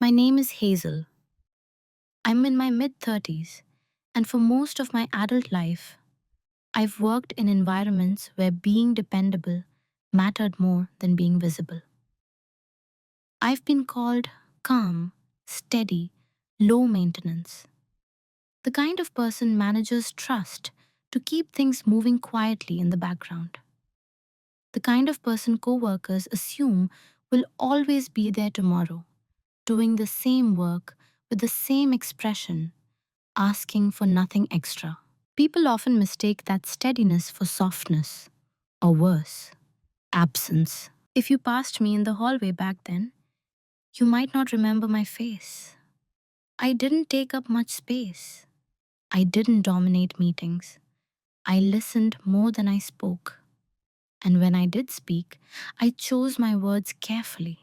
My name is Hazel. I'm in my mid 30s, and for most of my adult life, I've worked in environments where being dependable mattered more than being visible. I've been called calm, steady, low maintenance, the kind of person managers trust to keep things moving quietly in the background, the kind of person coworkers assume will always be there tomorrow, doing the same work with the same expression, asking for nothing extra. People often mistake that steadiness for softness, or worse, absence. If you passed me in the hallway back then, you might not remember my face. I didn't take up much space. I didn't dominate meetings. I listened more than I spoke. And when I did speak, I chose my words carefully.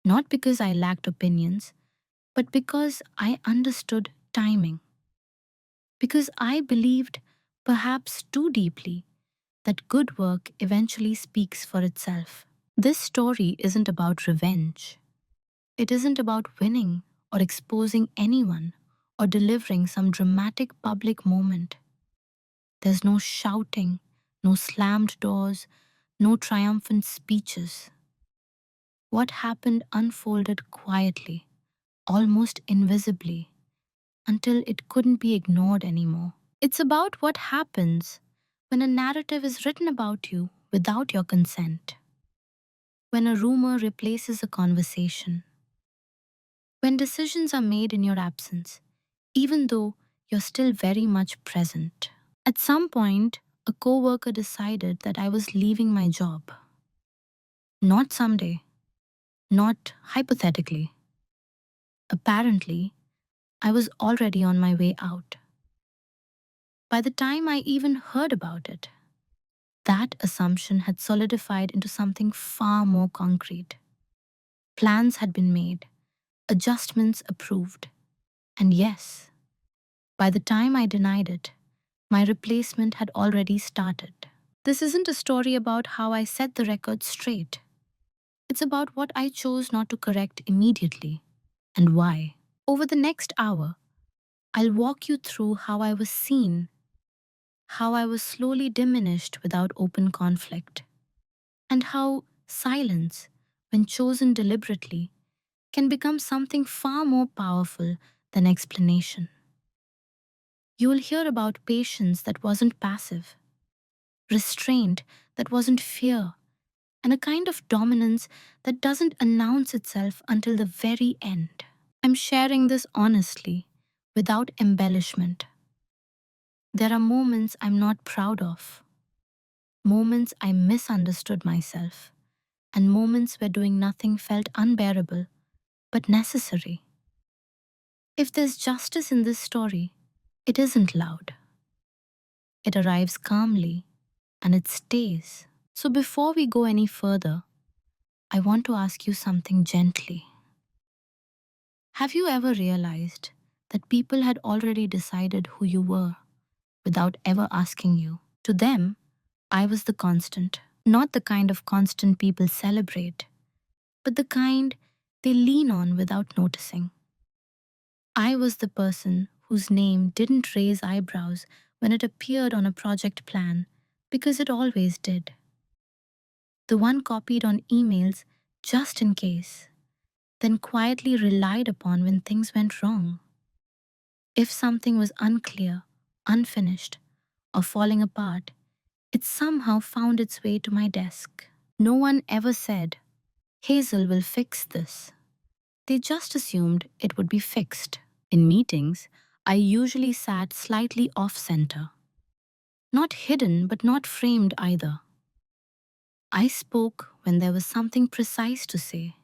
Not because I lacked opinions, but because I understood timing. Because I believed, perhaps too deeply, that good work eventually speaks for itself. This story isn't about revenge. It isn't about winning or exposing anyone or delivering some dramatic public moment. There's no shouting, no slammed doors, no triumphant speeches. What happened unfolded quietly, almost invisibly, until it couldn't be ignored anymore. It's about what happens when a narrative is written about you without your consent, when a rumor replaces a conversation, when decisions are made in your absence, even though you're still very much present. At some point, a coworker decided that I was leaving my job. Not someday, not hypothetically. Apparently, I was already on my way out. By the time I even heard about it, that assumption had solidified into something far more concrete. Plans had been made, adjustments approved, and yes, by the time I denied it, my replacement had already started. This isn't a story about how I set the record straight. It's about what I chose not to correct immediately and why. Over the next hour, I'll walk you through how I was seen, how I was slowly diminished without open conflict, and how silence, when chosen deliberately, can become something far more powerful than explanation. You will hear about patience that wasn't passive, restraint that wasn't fear, and a kind of dominance that doesn't announce itself until the very end. I'm sharing this honestly, without embellishment. There are moments I'm not proud of, moments I misunderstood myself, and moments where doing nothing felt unbearable but necessary. If there's justice in this story, it isn't loud. It arrives calmly and it stays. So before we go any further, I want to ask you something gently. Have you ever realized that people had already decided who you were without ever asking you? To them, I was the constant. Not the kind of constant people celebrate, but the kind they lean on without noticing. I was the person whose name didn't raise eyebrows when it appeared on a project plan, because it always did. The one copied on emails just in case, then quietly relied upon when things went wrong. If something was unclear, unfinished, or falling apart, it somehow found its way to my desk. No one ever said, Hazel will fix this. They just assumed it would be fixed. In meetings, I usually sat slightly off center. Not hidden, but not framed either. I spoke when there was something precise to say,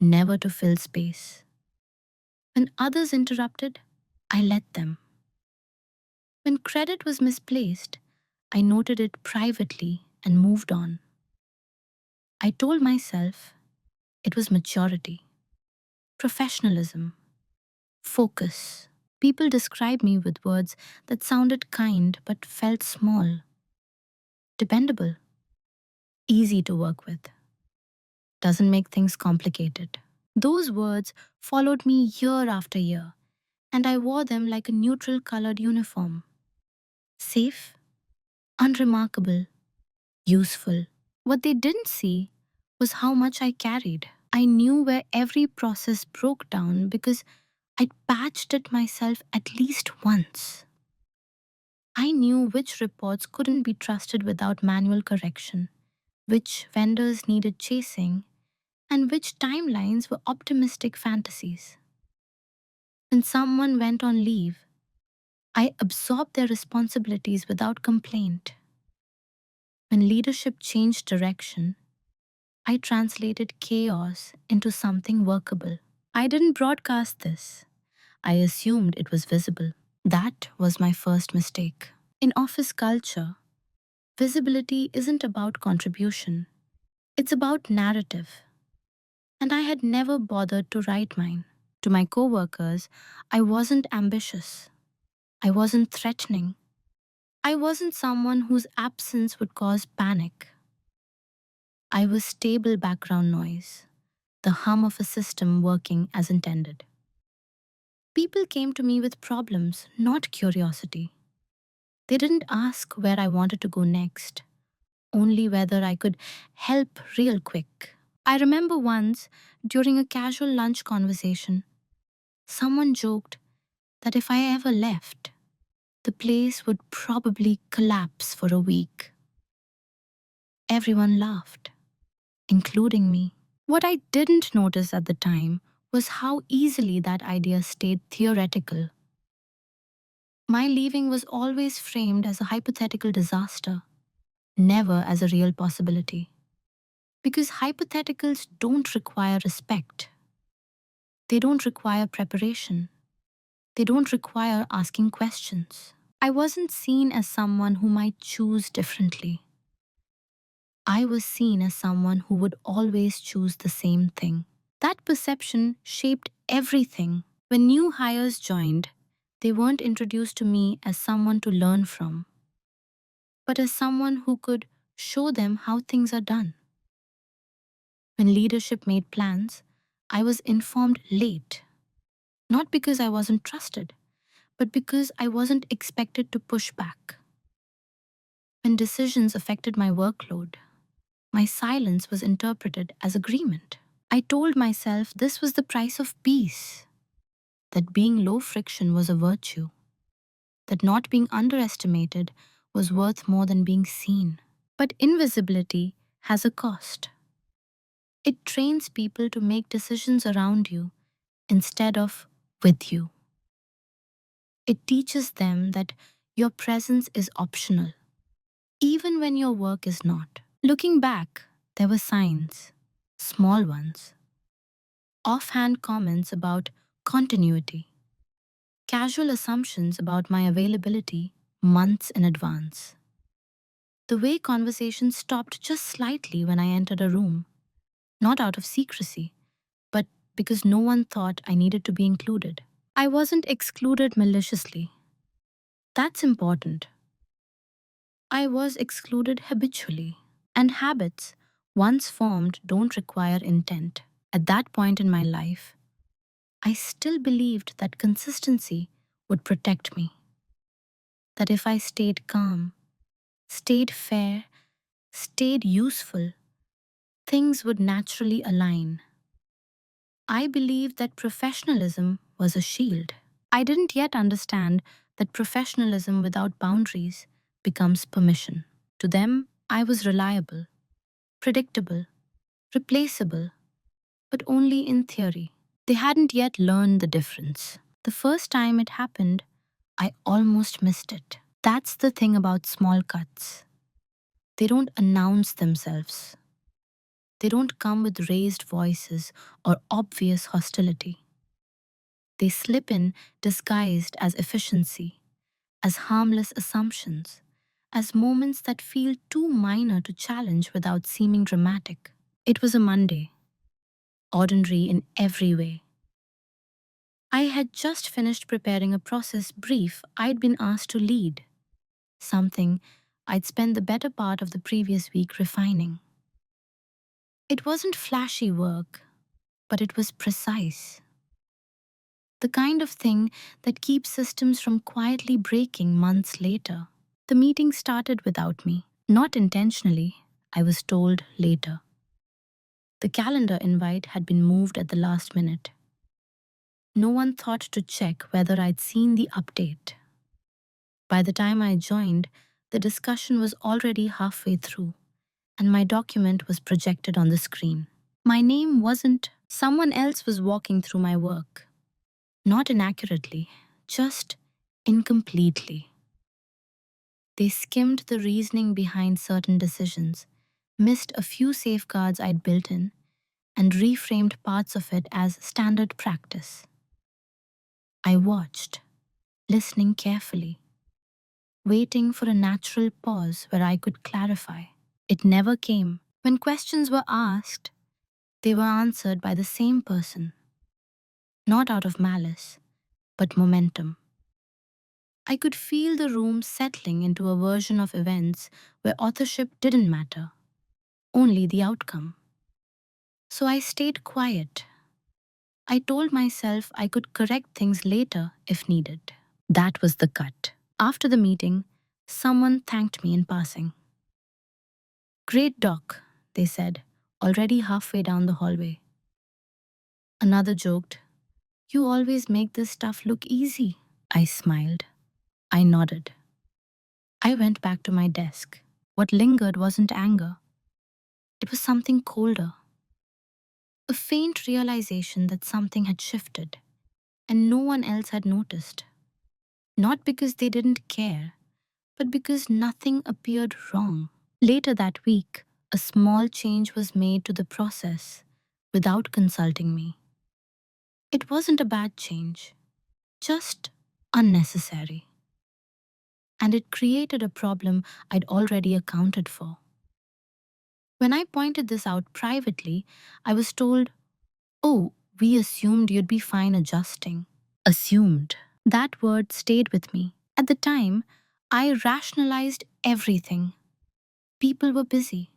never to fill space. When others interrupted, I let them. When credit was misplaced, I noted it privately and moved on. I told myself it was maturity, professionalism, focus. People describe me with words that sounded kind but felt small, dependable, easy to work with. Doesn't make things complicated. Those words followed me year after year, and I wore them like a neutral colored uniform. Safe, unremarkable, useful. What they didn't see was how much I carried. I knew where every process broke down because I'd patched it myself at least once. I knew which reports couldn't be trusted without manual correction, which vendors needed chasing, and which timelines were optimistic fantasies. When someone went on leave, I absorbed their responsibilities without complaint. When leadership changed direction, I translated chaos into something workable. I didn't broadcast this. I assumed it was visible. That was my first mistake. In office culture, visibility isn't about contribution, it's about narrative. And I had never bothered to write mine. To my coworkers, I wasn't ambitious. I wasn't threatening. I wasn't someone whose absence would cause panic. I was stable background noise, the hum of a system working as intended. People came to me with problems, not curiosity. They didn't ask where I wanted to go next, only whether I could help real quick. I remember once, during a casual lunch conversation, someone joked that if I ever left, the place would probably collapse for a week. Everyone laughed, including me. What I didn't notice at the time was how easily that idea stayed theoretical. My leaving was always framed as a hypothetical disaster, never as a real possibility. Because hypotheticals don't require respect. They don't require preparation. They don't require asking questions. I wasn't seen as someone who might choose differently. I was seen as someone who would always choose the same thing. That perception shaped everything. When new hires joined, they weren't introduced to me as someone to learn from, but as someone who could show them how things are done. When leadership made plans, I was informed late, not because I wasn't trusted, but because I wasn't expected to push back. When decisions affected my workload, my silence was interpreted as agreement. I told myself this was the price of peace, that being low friction was a virtue, that not being underestimated was worth more than being seen. But invisibility has a cost. It trains people to make decisions around you instead of with you. It teaches them that your presence is optional, even when your work is not. Looking back, there were signs, small ones, offhand comments about continuity, casual assumptions about my availability months in advance. The way conversations stopped just slightly when I entered a room, not out of secrecy, but because no one thought I needed to be included. I wasn't excluded maliciously. That's important. I was excluded habitually. And habits, once formed, don't require intent. At that point in my life, I still believed that consistency would protect me. That if I stayed calm, stayed fair, stayed useful, things would naturally align. I believed that professionalism was a shield. I didn't yet understand that professionalism without boundaries becomes permission. To them, I was reliable, predictable, replaceable, but only in theory. They hadn't yet learned the difference. The first time it happened, I almost missed it. That's the thing about small cuts. They don't announce themselves. They don't come with raised voices or obvious hostility. They slip in disguised as efficiency, as harmless assumptions, as moments that feel too minor to challenge without seeming dramatic. It was a Monday, ordinary in every way. I had just finished preparing a process brief I'd been asked to lead, something I'd spent the better part of the previous week refining. It wasn't flashy work. but it was precise. The kind of thing that keeps systems from quietly breaking months later. The meeting started without me. Not intentionally, I was told later. The calendar invite had been moved at the last minute. No one thought to check whether I'd seen the update. By the time I joined, the discussion was already halfway through, and my document was projected on the screen. My name wasn't, someone else was walking through my work. Not inaccurately, just incompletely. They skimmed the reasoning behind certain decisions, missed a few safeguards I'd built in, and reframed parts of it as standard practice. I watched, listening carefully, waiting for a natural pause where I could clarify. It never came. When questions were asked, they were answered by the same person, not out of malice, but momentum. I could feel the room settling into a version of events where authorship didn't matter, only the outcome. So I stayed quiet. I told myself I could correct things later if needed. That was the cut. After the meeting, someone thanked me in passing. Great doc, they said, already halfway down the hallway. Another joked, You always make this stuff look easy. I smiled. I nodded. I went back to my desk. What lingered wasn't anger. It was something colder. A faint realization that something had shifted, and no one else had noticed. Not because they didn't care, but because nothing appeared wrong. Later that week, a small change was made to the process without consulting me. It wasn't a bad change, just unnecessary. And it created a problem I'd already accounted for. When I pointed this out privately, I was told, Oh, we assumed you'd be fine adjusting. Assumed. That word stayed with me. At the time, I rationalized everything. People were busy.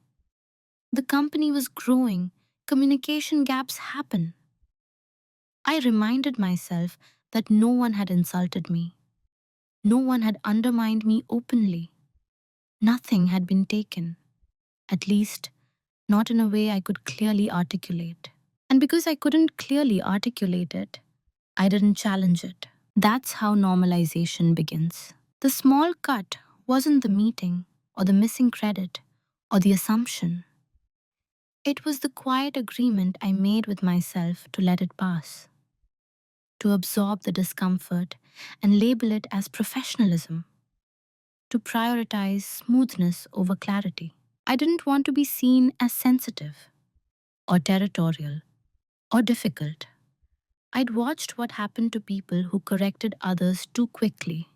The company was growing. Communication gaps happen. I reminded myself that no one had insulted me. No one had undermined me openly. Nothing had been taken. At least, not in a way I could clearly articulate. And because I couldn't clearly articulate it, I didn't challenge it. That's how normalization begins. The small cut wasn't the meeting, or the missing credit, or the assumption. It was the quiet agreement I made with myself to let it pass, to absorb the discomfort and label it as professionalism, to prioritize smoothness over clarity. I didn't want to be seen as sensitive, or territorial, or difficult. I'd watched what happened to people who corrected others too quickly.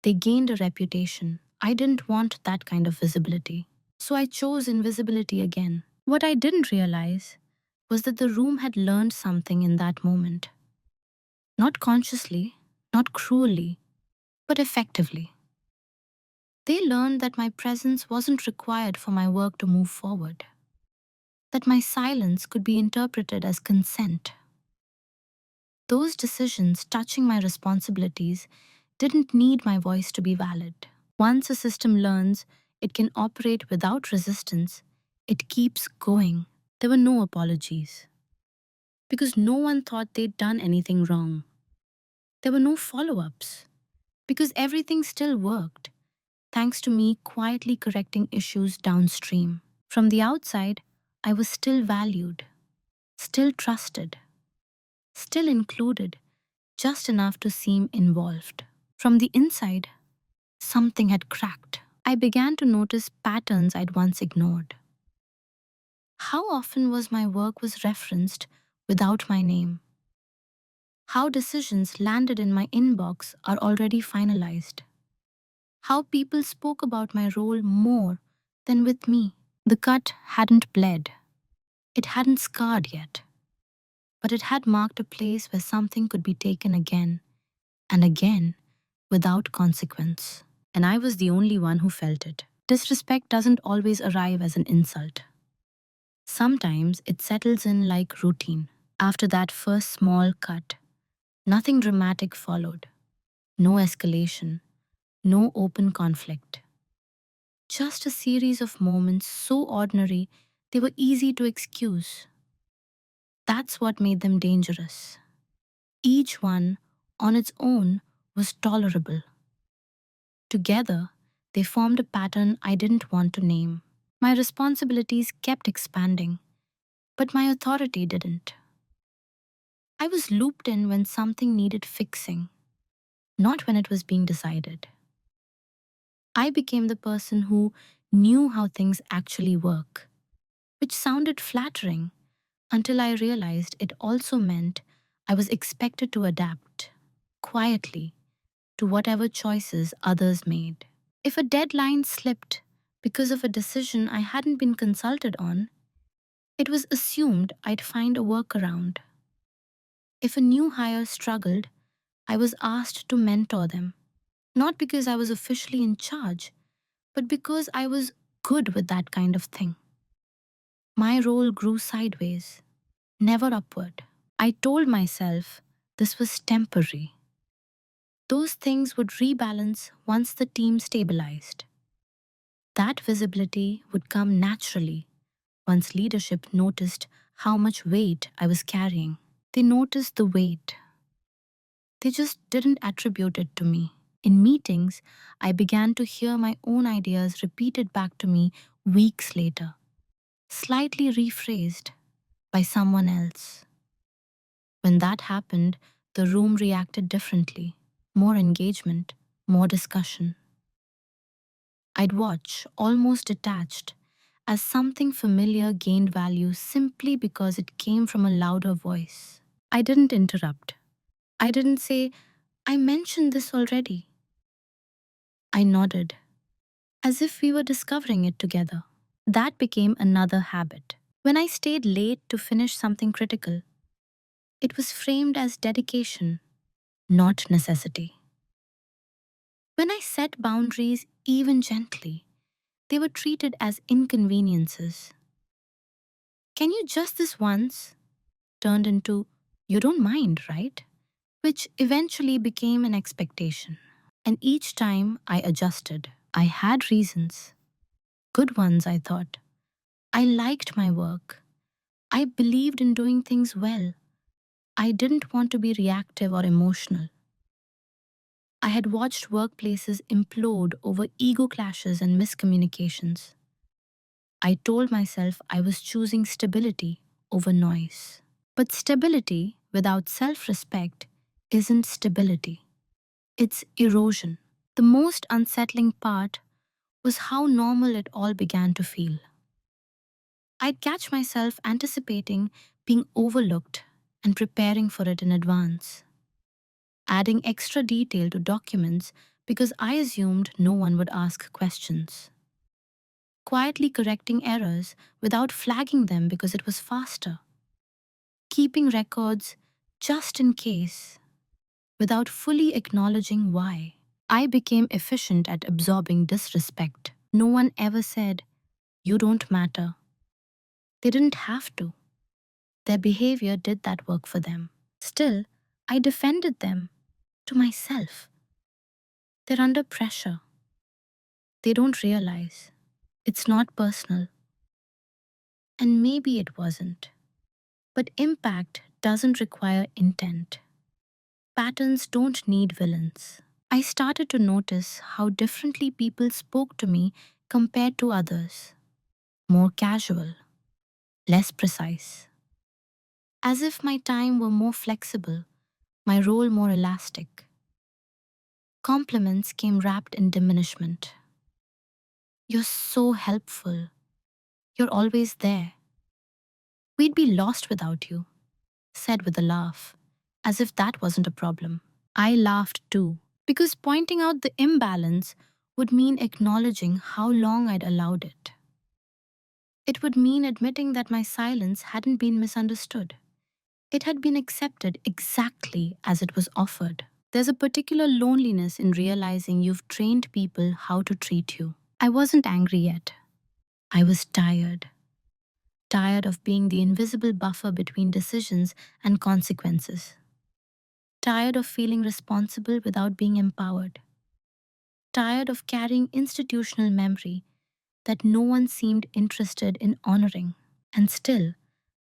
They gained a reputation. I didn't want that kind of visibility. So I chose invisibility again. What I didn't realize was that the room had learned something in that moment. Not consciously, not cruelly, but effectively. They learned that my presence wasn't required for my work to move forward, that my silence could be interpreted as consent. Those decisions touching my responsibilities didn't need my voice to be valid. Once a system learns it can operate without resistance, it keeps going. There were no apologies, because no one thought they'd done anything wrong. There were no follow-ups, because everything still worked, thanks to me quietly correcting issues downstream. From the outside, I was still valued, still trusted, still included, just enough to seem involved. From the inside, something had cracked. I began to notice patterns I'd once ignored. How often was my work was referenced without my name? How decisions landed in my inbox are already finalized? How people spoke about my role more than with me? The cut hadn't bled. It hadn't scarred yet. But it had marked a place where something could be taken again and again without consequence. And I was the only one who felt it. Disrespect doesn't always arrive as an insult. Sometimes it settles in like routine. After that first small cut, nothing dramatic followed. No escalation, no open conflict. Just a series of moments so ordinary they were easy to excuse. That's what made them dangerous. Each one, on its own, was tolerable. Together, they formed a pattern I didn't want to name. My responsibilities kept expanding, but my authority didn't. I was looped in when something needed fixing, not when it was being decided. I became the person who knew how things actually work, which sounded flattering until I realized it also meant I was expected to adapt, quietly, to whatever choices others made. If a deadline slipped because of a decision I hadn't been consulted on, it was assumed I'd find a workaround. If a new hire struggled, I was asked to mentor them, not because I was officially in charge, but because I was good with that kind of thing. My role grew sideways, never upward. I told myself this was temporary. Those things would rebalance once the team stabilized. That visibility would come naturally once leadership noticed how much weight I was carrying. They noticed the weight. They just didn't attribute it to me. In meetings, I began to hear my own ideas repeated back to me weeks later, slightly rephrased by someone else. When that happened, the room reacted differently. More engagement, more discussion. I'd watch, almost detached, as something familiar gained value simply because it came from a louder voice. I didn't interrupt. I didn't say, I mentioned this already. I nodded, as if we were discovering it together. That became another habit. When I stayed late to finish something critical, it was framed as dedication, not necessity. When I set boundaries, even gently, they were treated as inconveniences. Can you just this once? Turned into, you don't mind, right? Which eventually became an expectation. And each time I adjusted, I had reasons. Good ones, I thought. I liked my work. I believed in doing things well. I didn't want to be reactive or emotional. I had watched workplaces implode over ego clashes and miscommunications. I told myself I was choosing stability over noise. But stability without self respect isn't stability, it's erosion. The most unsettling part was how normal it all began to feel. I'd catch myself anticipating being overlooked and preparing for it in advance, adding extra detail to documents because I assumed no one would ask questions, quietly correcting errors without flagging them because it was faster, keeping records just in case without fully acknowledging why. I became efficient at absorbing disrespect. No one ever said, you don't matter. They didn't have to. Their behavior did that work for them. Still, I defended them to myself. They're under pressure. They don't realize. It's not personal. And maybe it wasn't. But impact doesn't require intent. Patterns don't need villains. I started to notice how differently people spoke to me compared to others. More casual, less precise. As if my time were more flexible, my role more elastic. Compliments came wrapped in diminishment. You're so helpful. You're always there. We'd be lost without you, said with a laugh, as if that wasn't a problem. I laughed too, because pointing out the imbalance would mean acknowledging how long I'd allowed it. It would mean admitting that my silence hadn't been misunderstood. It had been accepted exactly as it was offered. There's a particular loneliness in realizing you've trained people how to treat you. I wasn't angry yet. I was tired. tired of being the invisible buffer between decisions and consequences, tired of feeling responsible without being empowered, tired of carrying institutional memory that no one seemed interested in honoring. And still,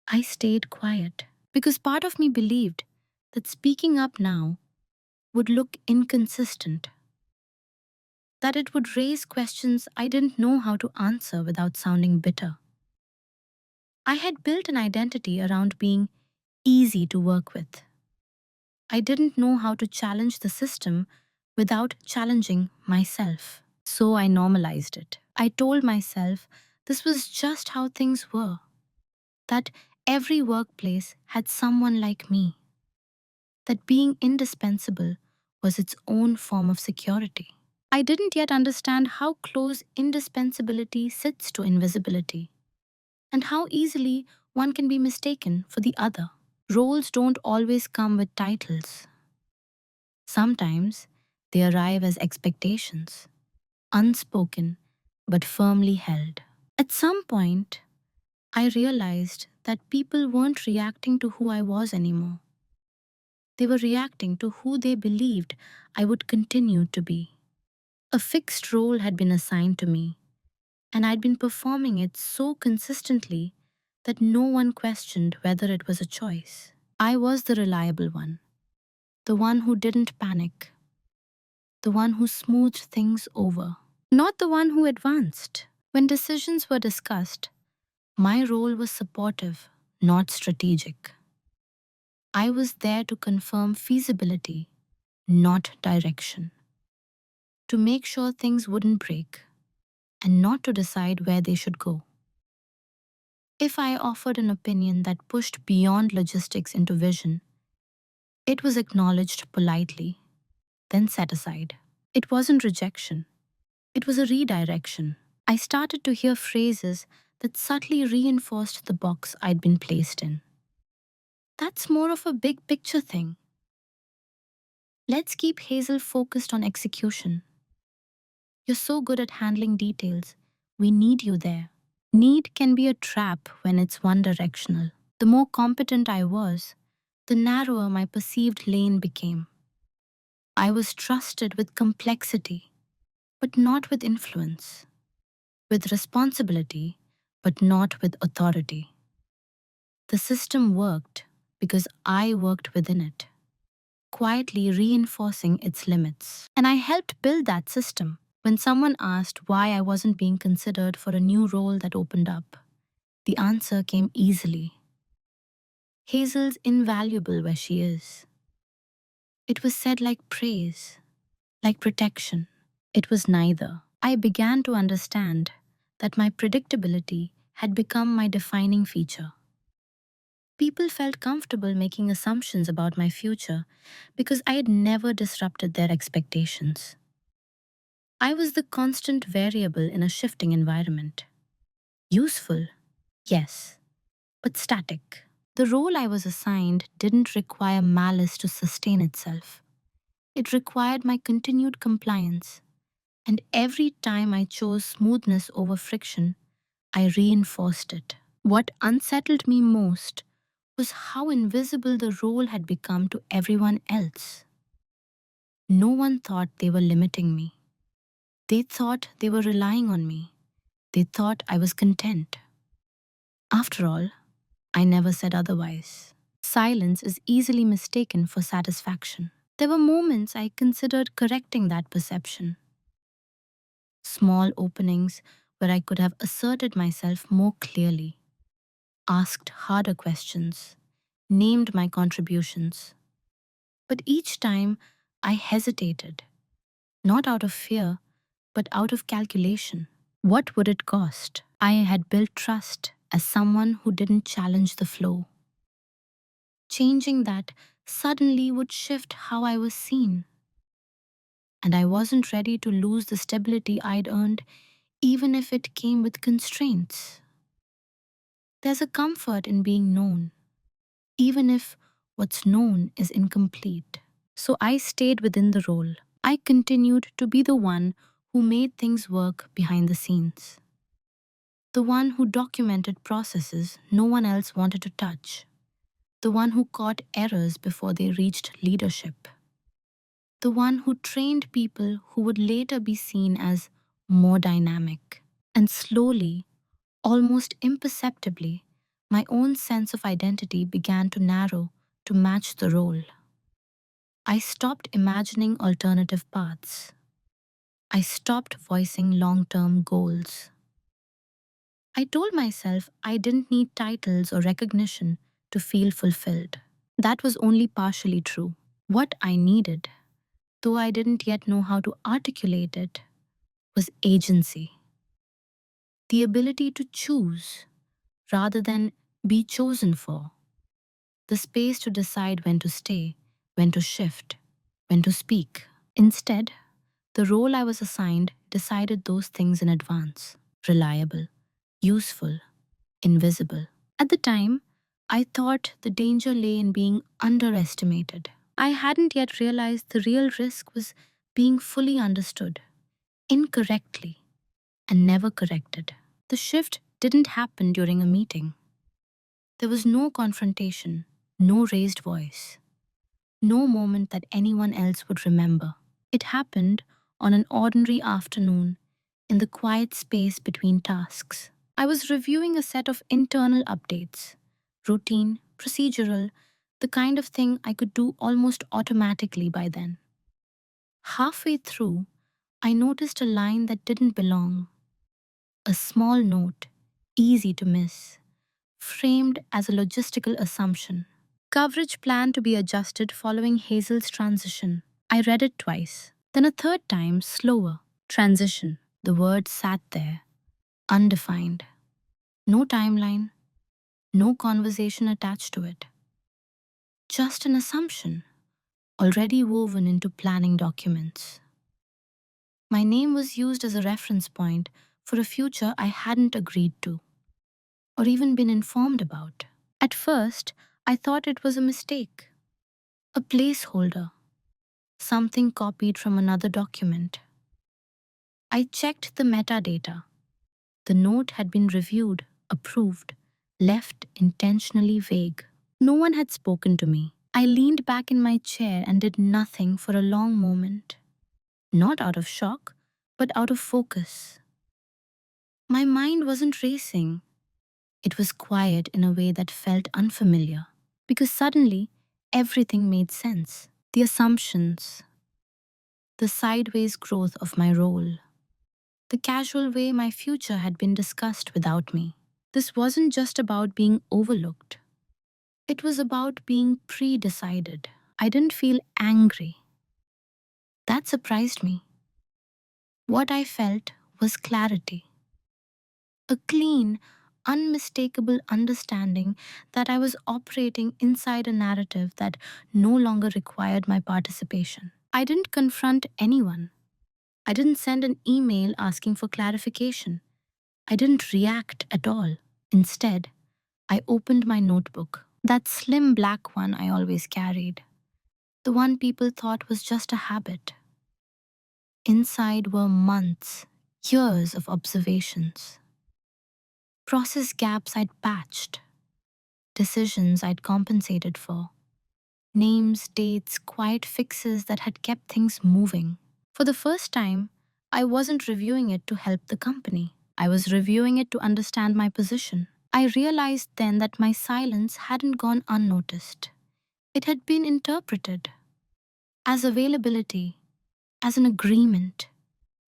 I stayed quiet because part of me believed that speaking up now would look inconsistent, that it would raise questions I didn't know how to answer without sounding bitter. I had built an identity around being easy to work with. I didn't know how to challenge the system without challenging myself. So I normalized it. I told myself this was just how things were, that every workplace had someone like me, that being indispensable was its own form of security. I didn't yet understand how close indispensability sits to invisibility, and how easily one can be mistaken for the other. Roles don't always come with titles. Sometimes they arrive as expectations, unspoken but firmly held. At some point, I realized that people weren't reacting to who I was anymore. They were reacting to who they believed I would continue to be. A fixed role had been assigned to me, and I'd been performing it so consistently that no one questioned whether it was a choice. I was the reliable one, the one who didn't panic, the one who smoothed things over, not the one who advanced. When decisions were discussed, my role was supportive, not strategic. I was there to confirm feasibility, not direction, to make sure things wouldn't break, and not to decide where they should go. If I offered an opinion that pushed beyond logistics into vision, it was acknowledged politely, then set aside. It wasn't rejection, it was a redirection. I started to hear phrases that subtly reinforced the box I'd been placed in. That's more of a big picture thing. Let's keep Hazel focused on execution. You're so good at handling details. We need you there. Need can be a trap when it's one directional. The more competent I was, the narrower my perceived lane became. I was trusted with complexity, but not with influence, with responsibility, but not with authority. The system worked because I worked within it, quietly reinforcing its limits. And I helped build that system. When someone asked why I wasn't being considered for a new role that opened up, the answer came easily. Hazel's invaluable where she is. It was said like praise, like protection. It was neither. I began to understand that my predictability had become my defining feature. People felt comfortable making assumptions about my future because I had never disrupted their expectations. I was the constant variable in a shifting environment. Useful, yes, but static. The role I was assigned didn't require malice to sustain itself. It required my continued compliance, and every time I chose smoothness over friction, I reinforced it. What unsettled me most was how invisible the role had become to everyone else. No one thought they were limiting me. They thought they were relying on me. They thought I was content. After all, I never said otherwise. Silence is easily mistaken for satisfaction. There were moments I considered correcting that perception. Small openings where I could have asserted myself more clearly, asked harder questions, named my contributions. But each time I hesitated, not out of fear, but out of calculation. What would it cost? I had built trust as someone who didn't challenge the flow. Changing that suddenly would shift how I was seen. And I wasn't ready to lose the stability I'd earned, even if it came with constraints. There's a comfort in being known, even if what's known is incomplete. So I stayed within the role. I continued to be the one who made things work behind the scenes. The one who documented processes no one else wanted to touch. The one who caught errors before they reached leadership. The one who trained people who would later be seen as more dynamic. And slowly, almost imperceptibly, my own sense of identity began to narrow to match the role. I stopped imagining alternative paths. I stopped voicing long term goals. I told myself I didn't need titles or recognition to feel fulfilled. That was only partially true. What I needed, though I didn't yet know how to articulate it, was agency. The ability to choose rather than be chosen for. The space to decide when to stay, when to shift, when to speak. Instead, the role I was assigned decided those things in advance: reliable, useful, invisible. At the time, I thought the danger lay in being underestimated. I hadn't yet realized the real risk was being fully understood, incorrectly, and never corrected. The shift didn't happen during a meeting. There was no confrontation, no raised voice, no moment that anyone else would remember. It happened on an ordinary afternoon in the quiet space between tasks. I was reviewing a set of internal updates, routine, procedural, the kind of thing I could do almost automatically by then. Halfway through, I noticed a line that didn't belong, a small note, easy to miss, framed as a logistical assumption. Coverage plan to be adjusted following Hazel's transition. I read it twice, then a third time, slower. Transition. The word sat there, undefined. No timeline, no conversation attached to it. Just an assumption, already woven into planning documents. My name was used as a reference point for a future I hadn't agreed to, or even been informed about. At first, I thought it was a mistake, a placeholder, something copied from another document. I checked the metadata. The note had been reviewed, approved, left intentionally vague. No one had spoken to me. I leaned back in my chair and did nothing for a long moment. Not out of shock, but out of focus. My mind wasn't racing. It was quiet in a way that felt unfamiliar, because suddenly everything made sense. The assumptions, the sideways growth of my role, the casual way my future had been discussed without me. This wasn't just about being overlooked. It was about being pre-decided. I didn't feel angry. That surprised me. What I felt was clarity. A clean, unmistakable understanding that I was operating inside a narrative that no longer required my participation. I didn't confront anyone. I didn't send an email asking for clarification. I didn't react at all. Instead, I opened my notebook, that slim black one I always carried, the one people thought was just a habit. Inside were months, years of observations, process gaps I'd patched, decisions I'd compensated for, names, dates, quiet fixes that had kept things moving. For the first time, I wasn't reviewing it to help the company. I was reviewing it to understand my position. I realized then that my silence hadn't gone unnoticed. It had been interpreted as availability, as an agreement,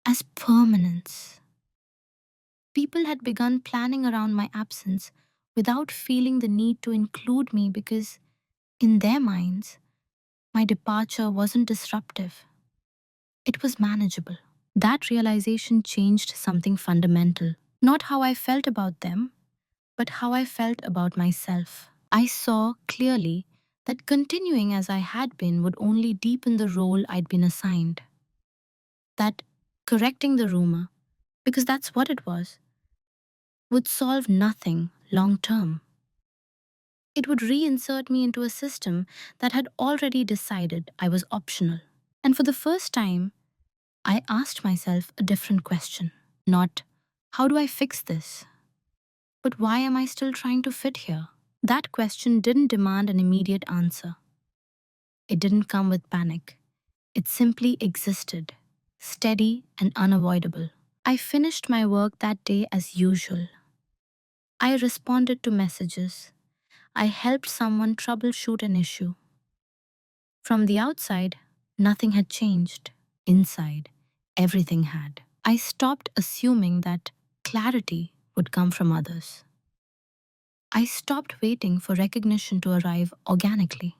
as permanence. People had begun planning around my absence without feeling the need to include me because, in their minds, my departure wasn't disruptive. It was manageable. That realization changed something fundamental. Not how I felt about them, but how I felt about myself. I saw clearly that continuing as I had been would only deepen the role I'd been assigned. That correcting the rumor, because that's what it was, would solve nothing long term. It would reinsert me into a system that had already decided I was optional. And for the first time, I asked myself a different question. Not, how do I fix this? But why am I still trying to fit here? That question didn't demand an immediate answer. It didn't come with panic. It simply existed, steady and unavoidable. I finished my work that day as usual. I responded to messages. I helped someone troubleshoot an issue. From the outside, nothing had changed. Inside, everything had. I stopped assuming that clarity would come from others. I stopped waiting for recognition to arrive organically.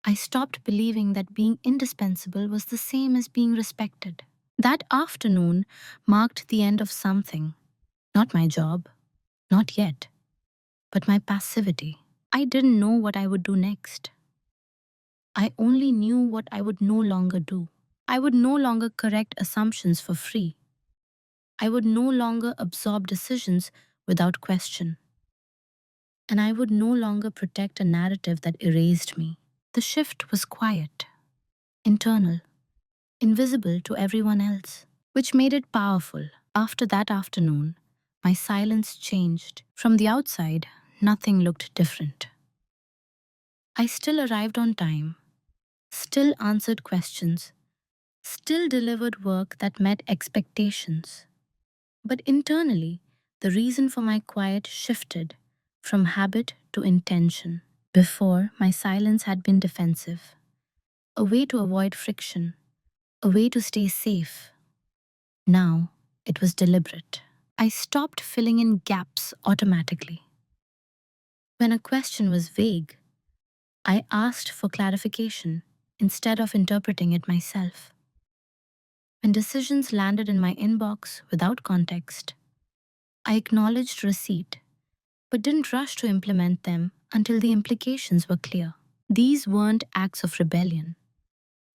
I stopped believing that being indispensable was the same as being respected. That afternoon marked the end of something. Not my job, not yet, but my passivity. I didn't know what I would do next. I only knew what I would no longer do. I would no longer correct assumptions for free. I would no longer absorb decisions without question. And I would no longer protect a narrative that erased me. The shift was quiet, internal, invisible to everyone else, which made it powerful. After that afternoon, my silence changed. From the outside, nothing looked different. I still arrived on time, still answered questions, still delivered work that met expectations. But internally, the reason for my quiet shifted from habit to intention. Before, my silence had been defensive, a way to avoid friction, a way to stay safe. Now, it was deliberate. I stopped filling in gaps automatically. When a question was vague, I asked for clarification instead of interpreting it myself. When decisions landed in my inbox without context, I acknowledged receipt, but didn't rush to implement them until the implications were clear. These weren't acts of rebellion,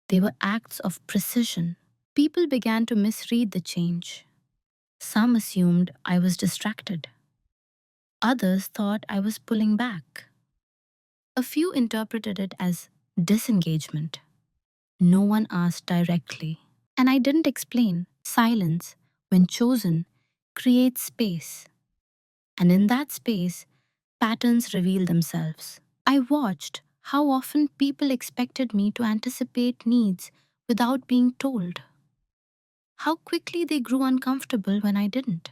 they were acts of precision. People began to misread the change. Some assumed I was distracted. Others thought I was pulling back. A few interpreted it as disengagement. No one asked directly. And I didn't explain. Silence, when chosen, creates space. And in that space, patterns reveal themselves. I watched how often people expected me to anticipate needs without being told. How quickly they grew uncomfortable when I didn't.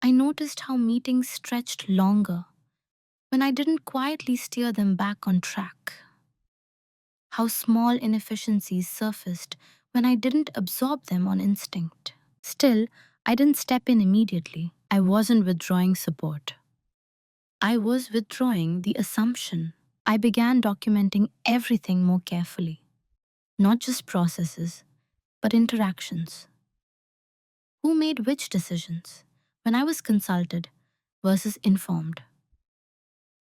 I noticed how meetings stretched longer when I didn't quietly steer them back on track. How small inefficiencies surfaced when I didn't absorb them on instinct. Still, I didn't step in immediately. I wasn't withdrawing support. I was withdrawing the assumption. I began documenting everything more carefully. Not just processes, but interactions. Who made which decisions? When I was consulted versus informed.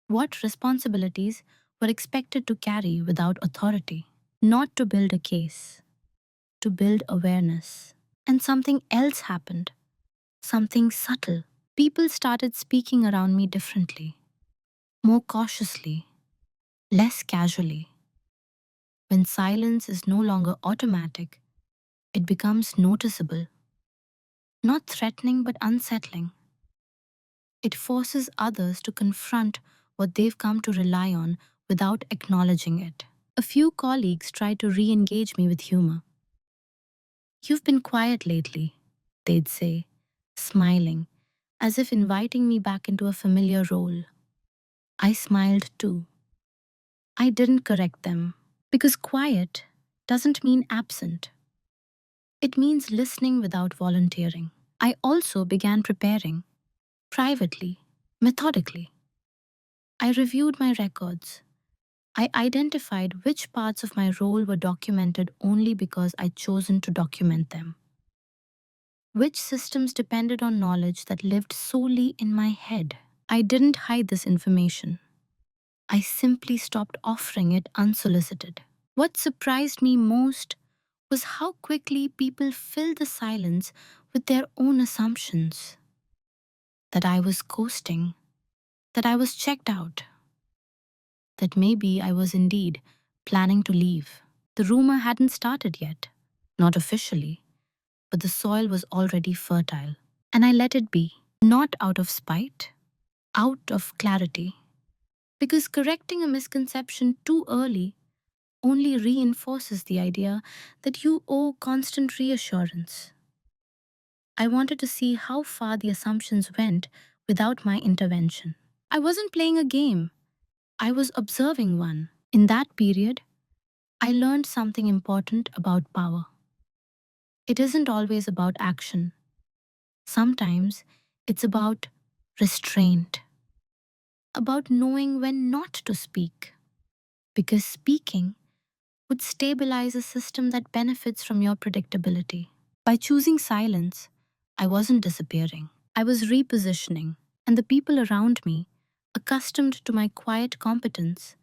What responsibilities were expected to carry without authority? Not to build a case, to build awareness. And something else happened. Something subtle. People started speaking around me differently, more cautiously, less casually. When silence is no longer automatic, it becomes noticeable. Not threatening but unsettling. It forces others to confront what they've come to rely on without acknowledging it. A few colleagues tried to re engage me with humor. "You've been quiet lately," they'd say, smiling, as if inviting me back into a familiar role. I smiled too. I didn't correct them, because quiet doesn't mean absent. It means listening without volunteering. I also began preparing, privately, methodically. I reviewed my records. I identified which parts of my role were documented only because I'd chosen to document them. Which systems depended on knowledge that lived solely in my head. I didn't hide this information. I simply stopped offering it unsolicited. What surprised me most was how quickly people filled the silence with their own assumptions. That I was coasting, that I was checked out, that maybe I was indeed planning to leave. The rumor hadn't started yet, not officially, but the soil was already fertile. And I let it be. Not out of spite, out of clarity. Because correcting a misconception too early only reinforces the idea that you owe constant reassurance. I wanted to see how far the assumptions went without my intervention. I wasn't playing a game, I was observing one. In that period, I learned something important about power. It isn't always about action, sometimes it's about restraint, about knowing when not to speak. Because speaking would stabilize a system that benefits from your predictability. By choosing silence, I wasn't disappearing. I was repositioning, and the people around me, accustomed to my quiet competence,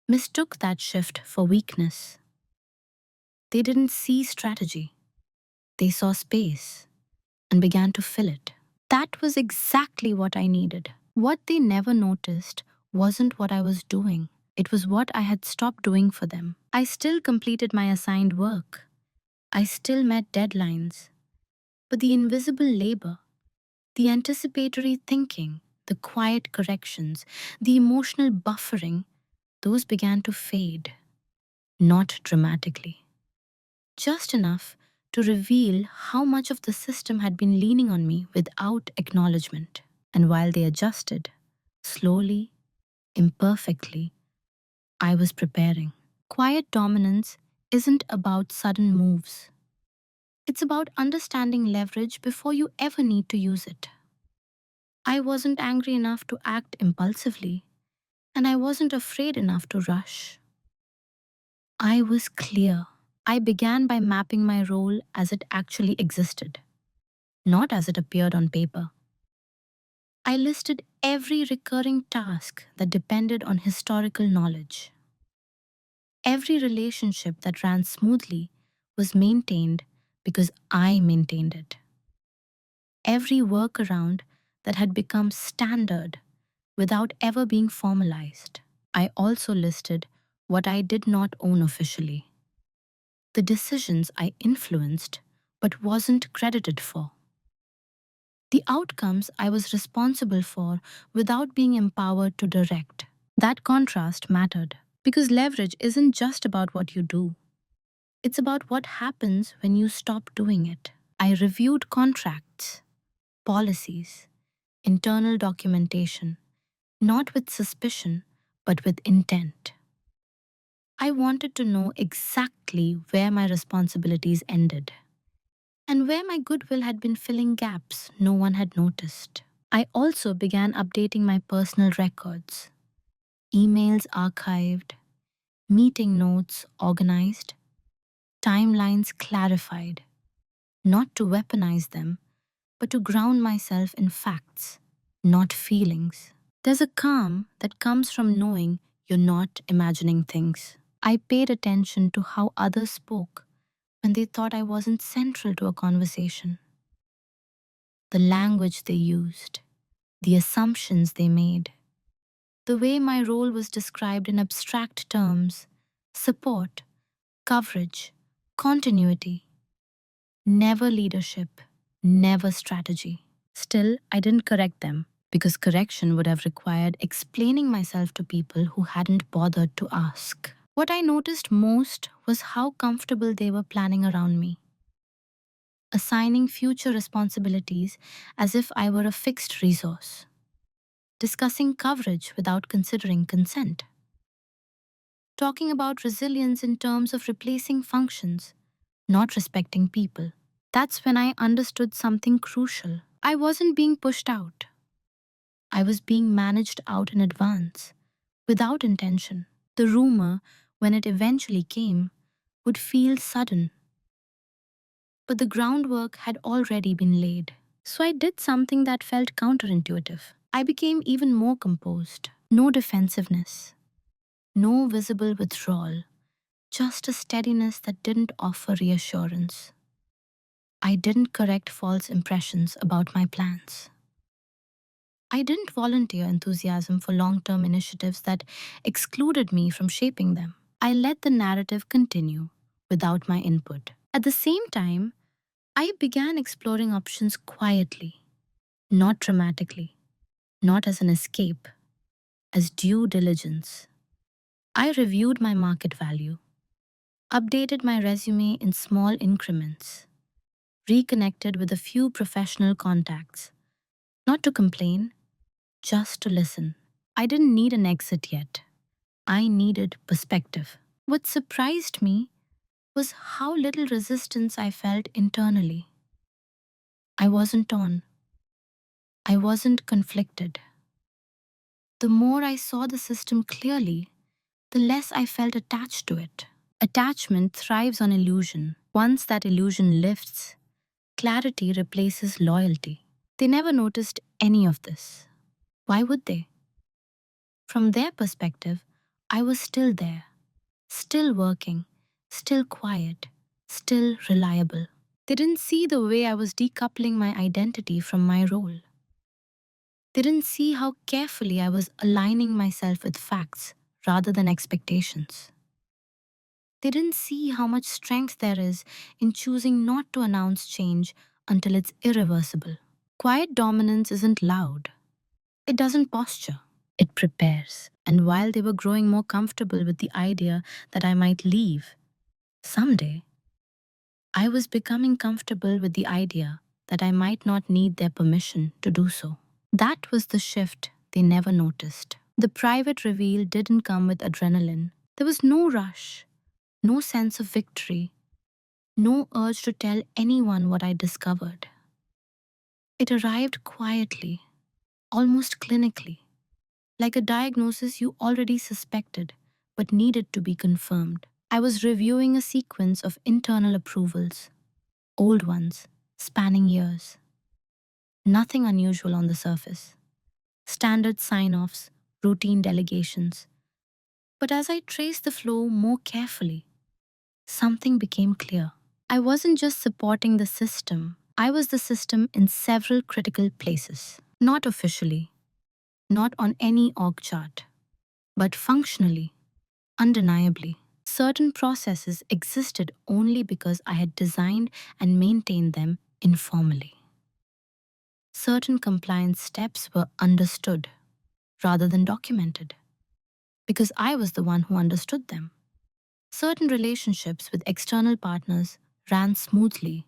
mistook that shift for weakness. They didn't see strategy, they saw space and began to fill it. That was exactly what I needed. What they never noticed wasn't what I was doing, it was what I had stopped doing for them. I still completed my assigned work, I still met deadlines, but the invisible labor, the anticipatory thinking, the quiet corrections, the emotional buffering, those began to fade, not dramatically, just enough to reveal how much of the system had been leaning on me without acknowledgement. And while they adjusted, slowly, imperfectly, I was preparing. Quiet dominance isn't about sudden moves. It's about understanding leverage before you ever need to use it. I wasn't angry enough to act impulsively, and I wasn't afraid enough to rush. I was clear. I began by mapping my role as it actually existed, not as it appeared on paper. I listed every recurring task that depended on historical knowledge. Every relationship that ran smoothly was maintained because I maintained it. Every workaround that had become standard without ever being formalized. I also listed what I did not own officially, the decisions I influenced but wasn't credited for, the outcomes I was responsible for without being empowered to direct. That contrast mattered because leverage isn't just about what you do, it's about what happens when you stop doing it. I reviewed contracts, policies, internal documentation, not with suspicion, but with intent. I wanted to know exactly where my responsibilities ended and where my goodwill had been filling gaps no one had noticed. I also began updating my personal records, emails archived, meeting notes organized, timelines clarified, not to weaponize them, but to ground myself in facts, not feelings. There's a calm that comes from knowing you're not imagining things. I paid attention to how others spoke when they thought I wasn't central to a conversation. The language they used, the assumptions they made, the way my role was described in abstract terms, support, coverage, continuity, never leadership, never strategy. Still, I didn't correct them because correction would have required explaining myself to people who hadn't bothered to ask. What I noticed most was how comfortable they were planning around me, assigning future responsibilities as if I were a fixed resource, discussing coverage without considering consent, talking about resilience in terms of replacing functions, not respecting people. That's when I understood something crucial. I wasn't being pushed out. I was being managed out in advance, without intention. The rumor, when it eventually came, would feel sudden, but the groundwork had already been laid. So I did something that felt counterintuitive. I became even more composed. No defensiveness, no visible withdrawal, just a steadiness that didn't offer reassurance. I didn't correct false impressions about my plans. I didn't volunteer enthusiasm for long term initiatives that excluded me from shaping them. I let the narrative continue without my input. At the same time, I began exploring options quietly, Not dramatically, not as an escape, as due diligence. I reviewed my market value, updated my resume in small increments, reconnected with a few professional contacts, not to complain, just to listen. I didn't need an exit yet. I needed perspective. What surprised me was how little resistance I felt internally. I wasn't torn. I wasn't conflicted. The more I saw the system clearly, the less I felt attached to it. Attachment thrives on illusion. Once that illusion lifts, clarity replaces loyalty. They never noticed any of this. Why would they? From their perspective, I was still there, still working, still quiet, still reliable. They didn't see the way I was decoupling my identity from my role. They didn't see how carefully I was aligning myself with facts rather than expectations. They didn't see how much strength there is in choosing not to announce change until it's irreversible. Quiet dominance isn't loud. It doesn't posture. It prepares. And while they were growing more comfortable with the idea that I might leave someday, I was becoming comfortable with the idea that I might not need their permission to do so. That was the shift they never noticed. The private reveal didn't come with adrenaline. There was no rush, no sense of victory, no urge to tell anyone what I discovered. It arrived quietly, almost clinically, like a diagnosis you already suspected but needed to be confirmed. I was reviewing a sequence of internal approvals, old ones, spanning years. Nothing unusual on the surface. Standard sign offs, routine delegations. But as I traced the flow more carefully, something became clear. I wasn't just supporting the system, I was the system in several critical places. Not officially, not on any org chart, but functionally, undeniably. Certain processes existed only because I had designed and maintained them informally. Certain compliance steps were understood rather than documented because I was the one who understood them. Certain relationships with external partners ran smoothly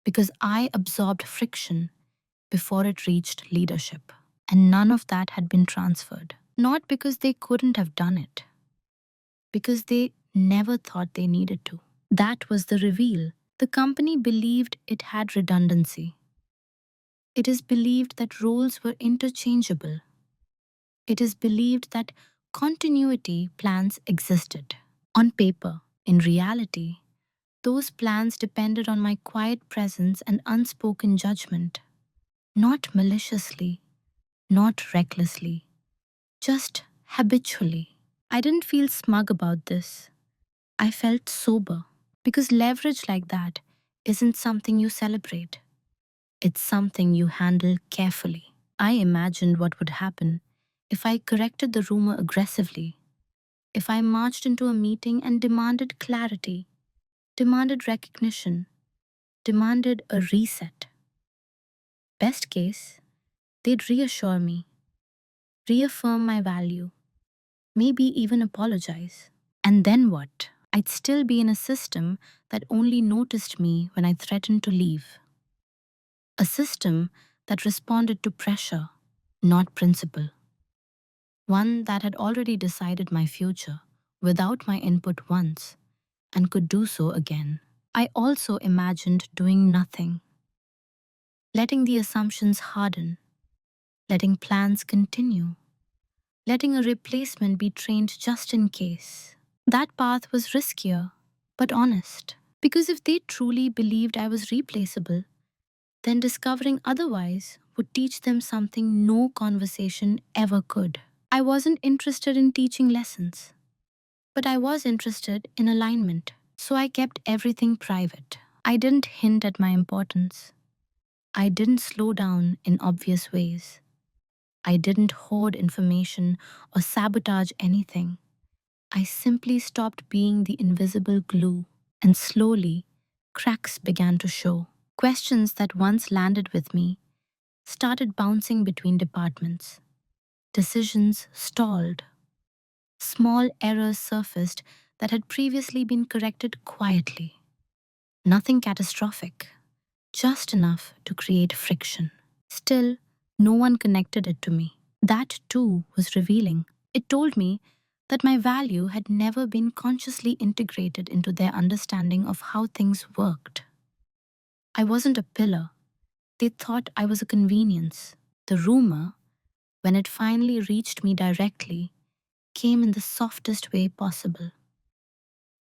because I absorbed friction before it reached leadership. And none of that had been transferred. Not because they couldn't have done it, because they never thought they needed to. That was the reveal. The company believed it had redundancy. It is believed that roles were interchangeable. It is believed that continuity plans existed. On paper, in reality, those plans depended on my quiet presence and unspoken judgment. Not maliciously, not recklessly, just habitually. I didn't feel smug about this. I felt sober. Because leverage like that isn't something you celebrate, it's something you handle carefully. I imagined what would happen if I corrected the rumor aggressively, if I marched into a meeting and demanded clarity, demanded recognition, demanded a reset. Best case, they'd reassure me, reaffirm my value, maybe even apologize. And then what? I'd still be in a system that only noticed me when I threatened to leave. A system that responded to pressure, not principle. One that had already decided my future without my input once and could do so again. I also imagined doing nothing, letting the assumptions harden, letting plans continue, letting a replacement be trained just in case. That path was riskier, but honest. Because if they truly believed I was replaceable, then discovering otherwise would teach them something no conversation ever could. I wasn't interested in teaching lessons, but I was interested in alignment. So I kept everything private. I didn't hint at my importance. I didn't slow down in obvious ways. I didn't hoard information or sabotage anything. I simply stopped being the invisible glue, and slowly, cracks began to show. Questions that once landed with me started bouncing between departments. Decisions stalled. Small errors surfaced that had previously been corrected quietly. Nothing catastrophic, just enough to create friction. Still, no one connected it to me. That too was revealing. It told me that my value had never been consciously integrated into their understanding of how things worked. I wasn't a pillar. They thought I was a convenience. The rumor, when it finally reached me directly, came in the softest way possible.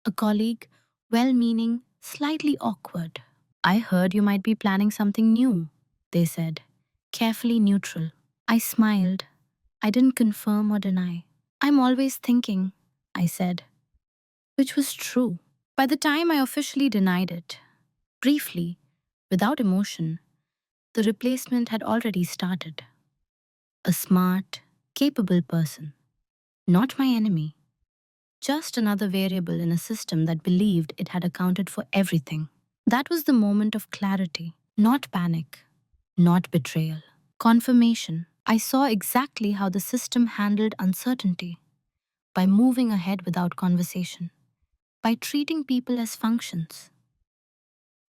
A colleague, well meaning, slightly awkward. I heard you might be planning something new, they said, carefully neutral. I smiled. I didn't confirm or deny. I'm always thinking, I said, which was true. By the time I officially denied it, briefly, without emotion, the replacement had already started. A smart, capable person. Not my enemy. Just another variable in a system that believed it had accounted for everything. That was the moment of clarity, not panic, not betrayal. Confirmation. I saw exactly how the system handled uncertainty by moving ahead without conversation, by treating people as functions,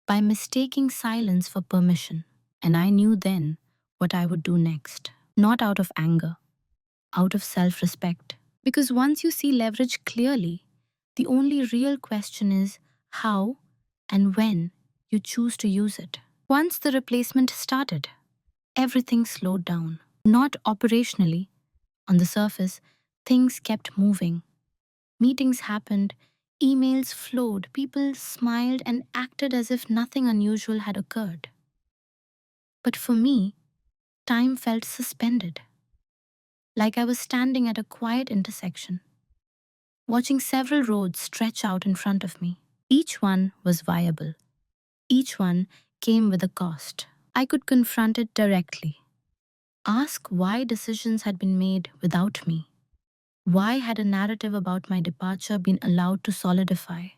by mistaking silence for permission. And I knew then what I would do next, not out of anger, out of self respect. Because once you see leverage clearly, the only real question is how and when you choose to use it. Once the replacement started, everything slowed down. Not operationally. On the surface, things kept moving. Meetings happened, emails flowed, people smiled and acted as if nothing unusual had occurred. But for me, time felt suspended, like I was standing at a quiet intersection, watching several roads stretch out in front of me. Each one was viable. Each one came with a cost. I could confront it directly. Ask why decisions had been made without me. Why had a narrative about my departure been allowed to solidify?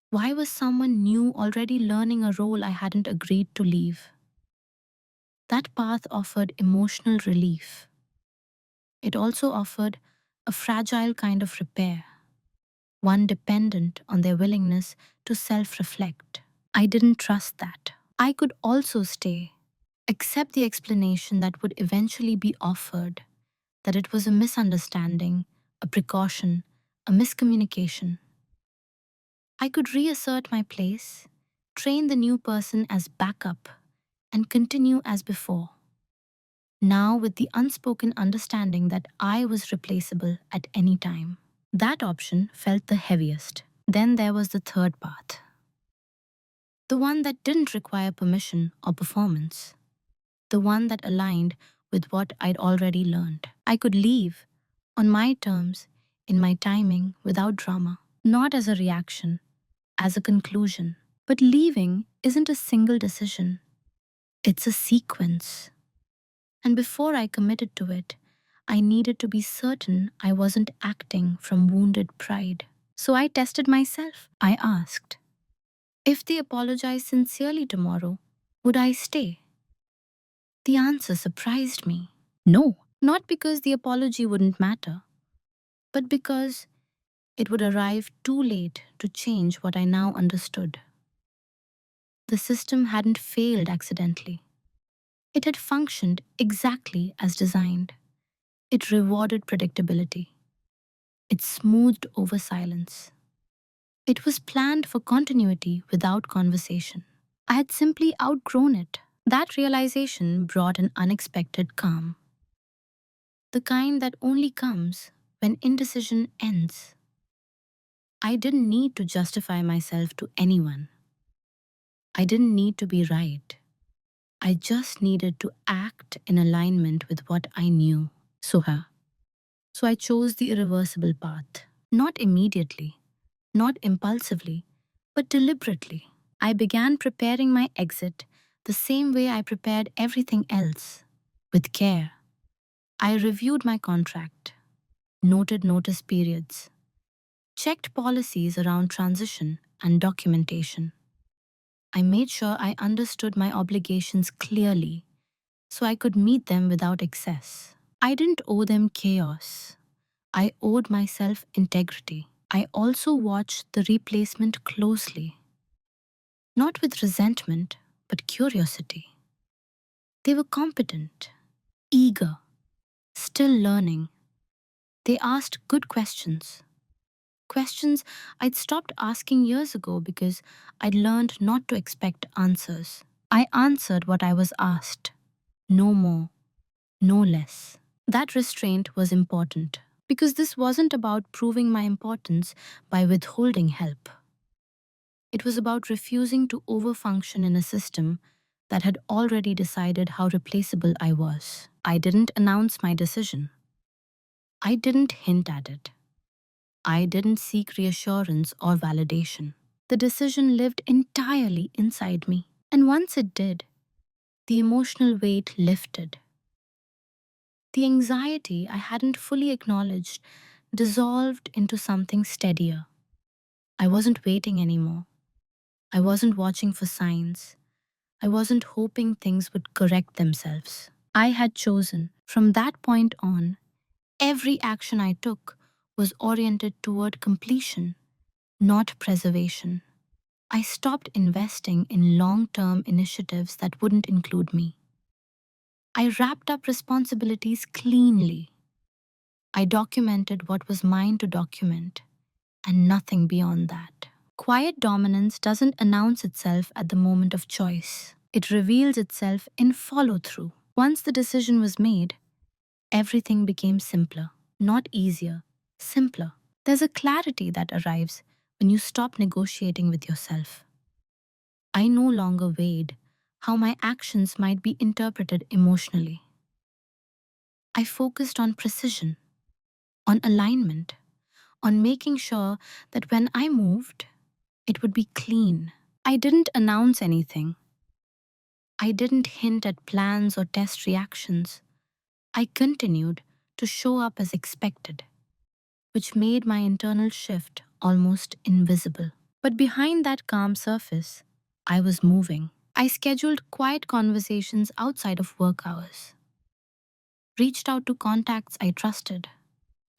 Why was someone new already learning a role I hadn't agreed to leave? That path offered emotional relief. It also offered a fragile kind of repair, one dependent on their willingness to self reflect. I didn't trust that. I could also stay, accept the explanation that would eventually be offered, that it was a misunderstanding, a precaution, a miscommunication. I could reassert my place, train the new person as backup, and continue as before. Now, with the unspoken understanding that I was replaceable at any time. That option felt the heaviest. Then there was the third path, the one that didn't require permission or performance, the one that aligned with what I'd already learned. I could leave on my terms, in my timing, without drama, not as a reaction, as a conclusion. But leaving isn't a single decision, it's a sequence. And before I committed to it, I needed to be certain I wasn't acting from wounded pride. So I tested myself. I asked, if they apologize sincerely tomorrow, would I stay? The answer surprised me. No. Not because the apology wouldn't matter, but because it would arrive too late to change what I now understood. The system hadn't failed accidentally. It had functioned exactly as designed. It rewarded predictability. It smoothed over silence. It was planned for continuity without conversation. I had simply outgrown it. That realization brought an unexpected calm. The kind that only comes when indecision ends. I didn't need to justify myself to anyone. I didn't need to be right. I just needed to act in alignment with what I knew. Suha. So I chose the irreversible path. Not immediately, not impulsively, but deliberately. I began preparing my exit the same way I prepared everything else, with care. I reviewed my contract, noted notice periods, checked policies around transition and documentation. I made sure I understood my obligations clearly so I could meet them without excess. I didn't owe them chaos. I owed myself integrity. I also watched the replacement closely, not with resentment, but curiosity. They were competent, eager, still learning. They asked good questions. Questions I'd stopped asking years ago because I'd learned not to expect answers. I answered what I was asked. No more, no less. That restraint was important because this wasn't about proving my importance by withholding help. It was about refusing to overfunction in a system that had already decided how replaceable I was. I didn't announce my decision. I didn't hint at it. I didn't seek reassurance or validation. The decision lived entirely inside me. And once it did, the emotional weight lifted. The anxiety I hadn't fully acknowledged dissolved into something steadier. I wasn't waiting anymore. I wasn't watching for signs. I wasn't hoping things would correct themselves. I had chosen. From that point on, every action I took was oriented toward completion, not preservation. I stopped investing in long-term initiatives that wouldn't include me. I wrapped up responsibilities cleanly. I documented what was mine to document, and nothing beyond that. Quiet dominance doesn't announce itself at the moment of choice. It reveals itself in follow-through. Once the decision was made, everything became simpler, not easier, simpler. There's a clarity that arrives when you stop negotiating with yourself. I no longer weighed how my actions might be interpreted emotionally. I focused on precision, on alignment, on making sure that when I moved, it would be clean. I didn't announce anything. I didn't hint at plans or test reactions. I continued to show up as expected, which made my internal shift almost invisible. But behind that calm surface, I was moving. I scheduled quiet conversations outside of work hours, reached out to contacts I trusted,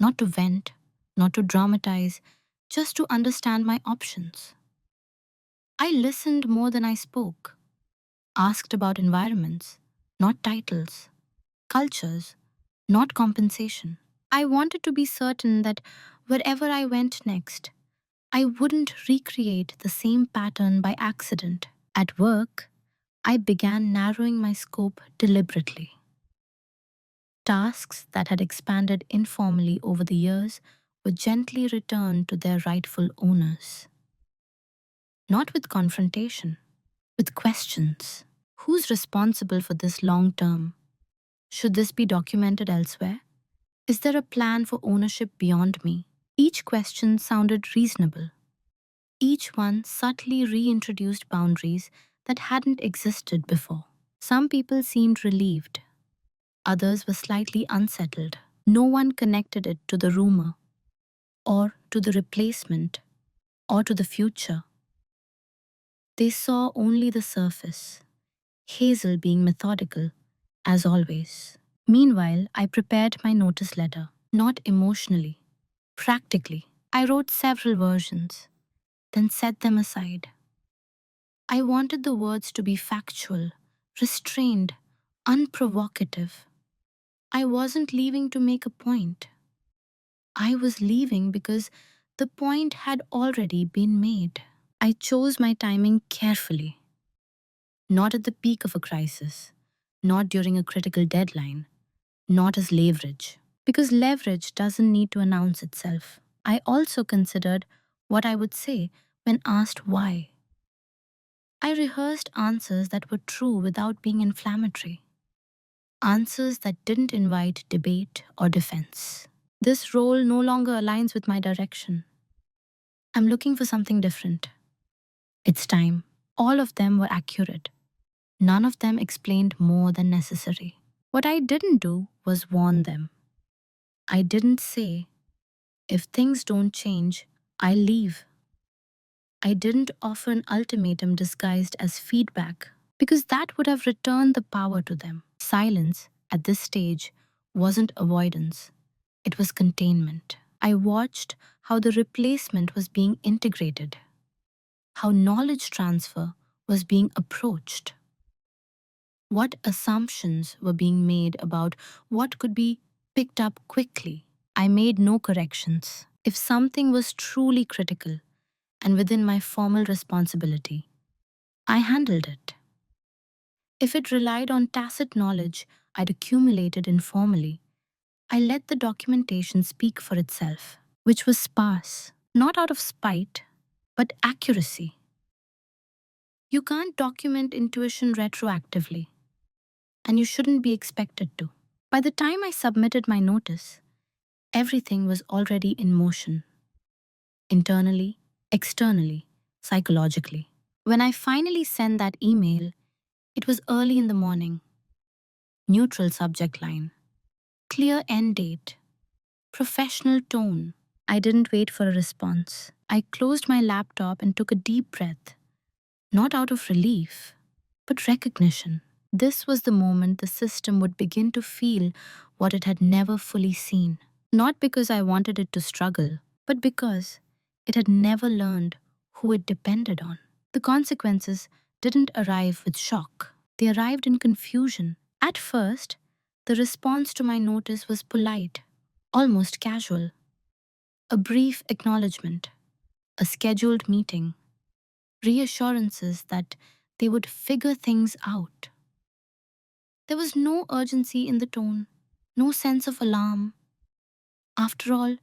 not to vent, not to dramatize, just to understand my options. I listened more than I spoke, asked about environments, not titles, cultures, not compensation. I wanted to be certain that wherever I went next, I wouldn't recreate the same pattern by accident. At work, I began narrowing my scope deliberately. Tasks that had expanded informally over the years were gently returned to their rightful owners. Not with confrontation, with questions. Who's responsible for this long term? Should this be documented elsewhere? Is there a plan for ownership beyond me? Each question sounded reasonable. Each one subtly reintroduced boundaries that hadn't existed before. Some people seemed relieved. Others were slightly unsettled. No one connected it to the rumor, or to the replacement, or to the future. They saw only the surface, Hazel being methodical, as always. Meanwhile, I prepared my notice letter, not emotionally, practically. I wrote several versions, then set them aside. I wanted the words to be factual, restrained, unprovocative. I wasn't leaving to make a point. I was leaving because the point had already been made. I chose my timing carefully, not at the peak of a crisis, not during a critical deadline, not as leverage, because leverage doesn't need to announce itself. I also considered what I would say when asked why. I rehearsed answers that were true without being inflammatory, answers that didn't invite debate or defense. This role no longer aligns with my direction. I'm looking for something different. It's time. All of them were accurate. None of them explained more than necessary. What I didn't do was warn them. I didn't say, if things don't change, I'll leave. I didn't offer an ultimatum disguised as feedback because that would have returned the power to them. Silence, at this stage, wasn't avoidance, it was containment. I watched how the replacement was being integrated, how knowledge transfer was being approached, what assumptions were being made about what could be picked up quickly. I made no corrections. If something was truly critical and within my formal responsibility, I handled it. If it relied on tacit knowledge I'd accumulated informally, I let the documentation speak for itself, which was sparse, not out of spite, but accuracy. You can't document intuition retroactively, and you shouldn't be expected to. By the time I submitted my notice, everything was already in motion, internally, externally, psychologically. When I finally sent that email, it was early in the morning, neutral subject line, clear end date, professional tone. I didn't wait for a response. I closed my laptop and took a deep breath, not out of relief, but recognition. This was the moment the system would begin to feel what it had never fully seen. Not because I wanted it to struggle, but because it had never learned who it depended on. The consequences didn't arrive with shock, they arrived in confusion. At first, the response to my notice was polite, almost casual. A brief acknowledgement, a scheduled meeting, reassurances that they would figure things out. There was no urgency in the tone, no sense of alarm. After all,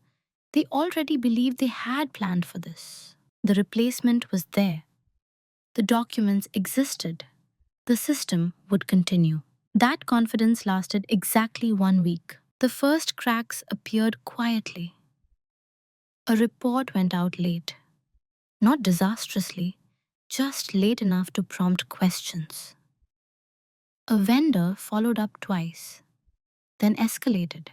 they already believed they had planned for this. The replacement was there. The documents existed. The system would continue. That confidence lasted exactly 1 week. The first cracks appeared quietly. A report went out late, not disastrously, just late enough to prompt questions. A vendor followed up twice, then escalated,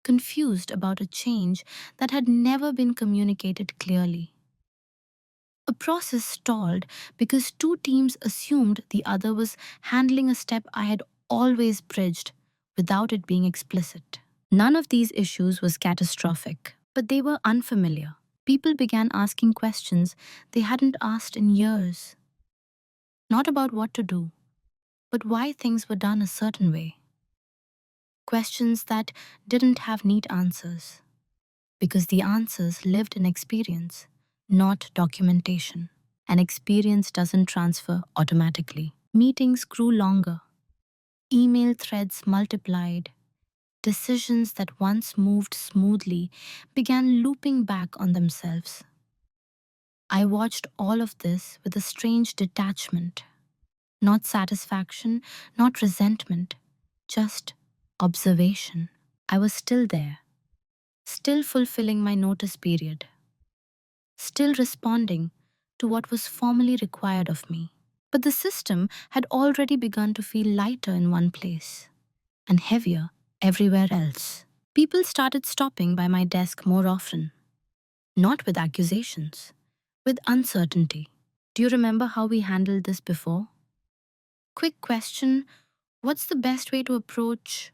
confused about a change that had never been communicated clearly. A process stalled because two teams assumed the other was handling a step I had always bridged without it being explicit. None of these issues was catastrophic, but they were unfamiliar. People began asking questions they hadn't asked in years. Not about what to do, but why things were done a certain way. Questions that didn't have neat answers, because the answers lived in experience, not documentation. And experience doesn't transfer automatically. Meetings grew longer, email threads multiplied, decisions that once moved smoothly began looping back on themselves. I watched all of this with a strange detachment. Not satisfaction, not resentment, just observation. I was still there, still fulfilling my notice period, still responding to what was formally required of me. But the system had already begun to feel lighter in one place and heavier everywhere else. People started stopping by my desk more often, not with accusations, with uncertainty. Do you remember how we handled this before? Quick question, what's the best way to approach?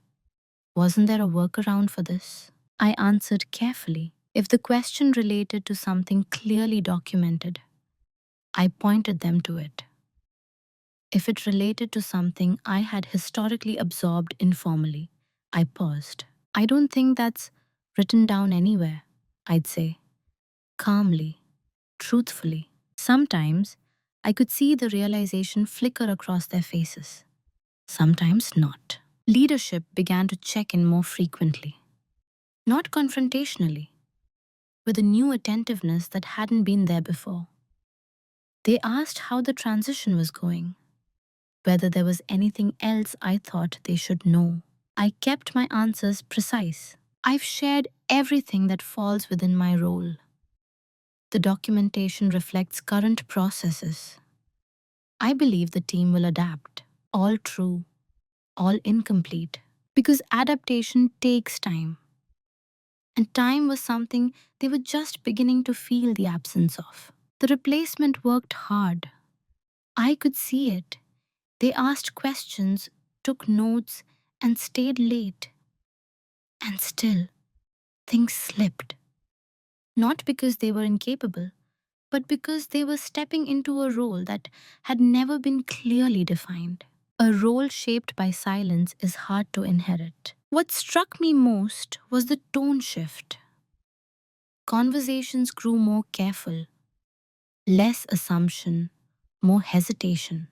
Wasn't there a workaround for this? I answered carefully. If the question related to something clearly documented, I pointed them to it. If it related to something I had historically absorbed informally, I paused. I don't think that's written down anywhere, I'd say, calmly, truthfully. Sometimes I could see the realization flicker across their faces, sometimes not. Leadership began to check in more frequently, not confrontationally, with a new attentiveness that hadn't been there before. They asked how the transition was going, whether there was anything else I thought they should know. I kept my answers precise. I've shared everything that falls within my role. The documentation reflects current processes. I believe the team will adapt. All true, all incomplete. Because adaptation takes time. And time was something they were just beginning to feel the absence of. The replacement worked hard. I could see it. They asked questions took notes, and stayed late. And still, things slipped. Not because they were incapable, but because they were stepping into a role that had never been clearly defined. A role shaped by silence is hard to inherit. What struck me most was the tone shift. Conversations grew more careful, less assumption, more hesitation.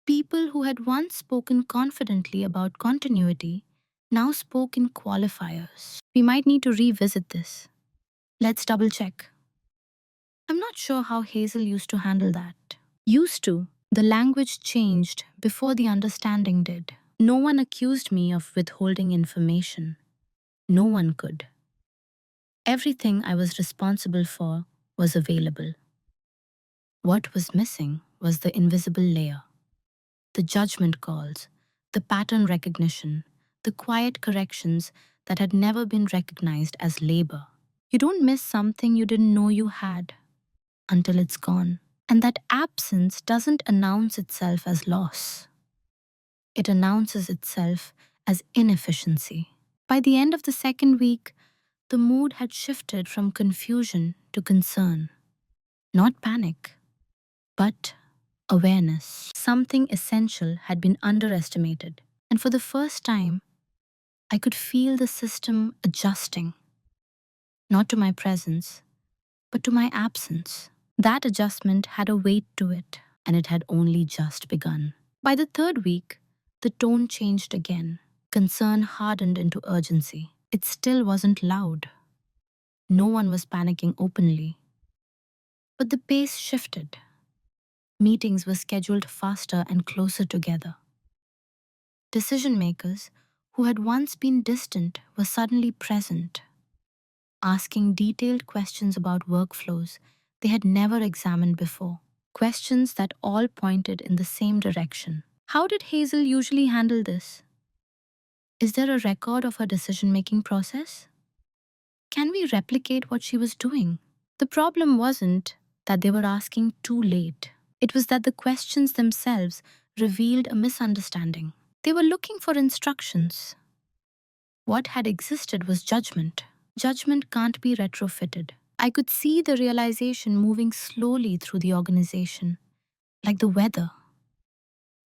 People who had once spoken confidently about continuity now spoke in qualifiers. We might need to revisit this. Let's double check. I'm not sure how Hazel used to handle that. Used to. The language changed before the understanding did. No one accused me of withholding information. No one could. Everything I was responsible for was available. What was missing was the invisible layer. The judgment calls, the pattern recognition, the quiet corrections that had never been recognized as labor. You don't miss something you didn't know you had until it's gone. And that absence doesn't announce itself as loss. It announces itself as inefficiency. By the end of the second week, the mood had shifted from confusion to concern. Not panic, but awareness. Something essential had been underestimated, and for the first time, I could feel the system adjusting. Not to my presence, but to my absence. That adjustment had a weight to it, and it had only just begun. By the third week, the tone changed again. Concern hardened into urgency. It still wasn't loud. No one was panicking openly. But the pace shifted. Meetings were scheduled faster and closer together. Decision makers, who had once been distant, were suddenly present, asking detailed questions about workflows they had never examined before. Questions that all pointed in the same direction. How did Hazel usually handle this? Is there a record of her decision-making process? Can we replicate what she was doing? The problem wasn't that they were asking too late. It was that the questions themselves revealed a misunderstanding. They were looking for instructions. What had existed was judgment. Judgment can't be retrofitted. I could see the realization moving slowly through the organization, like the weather.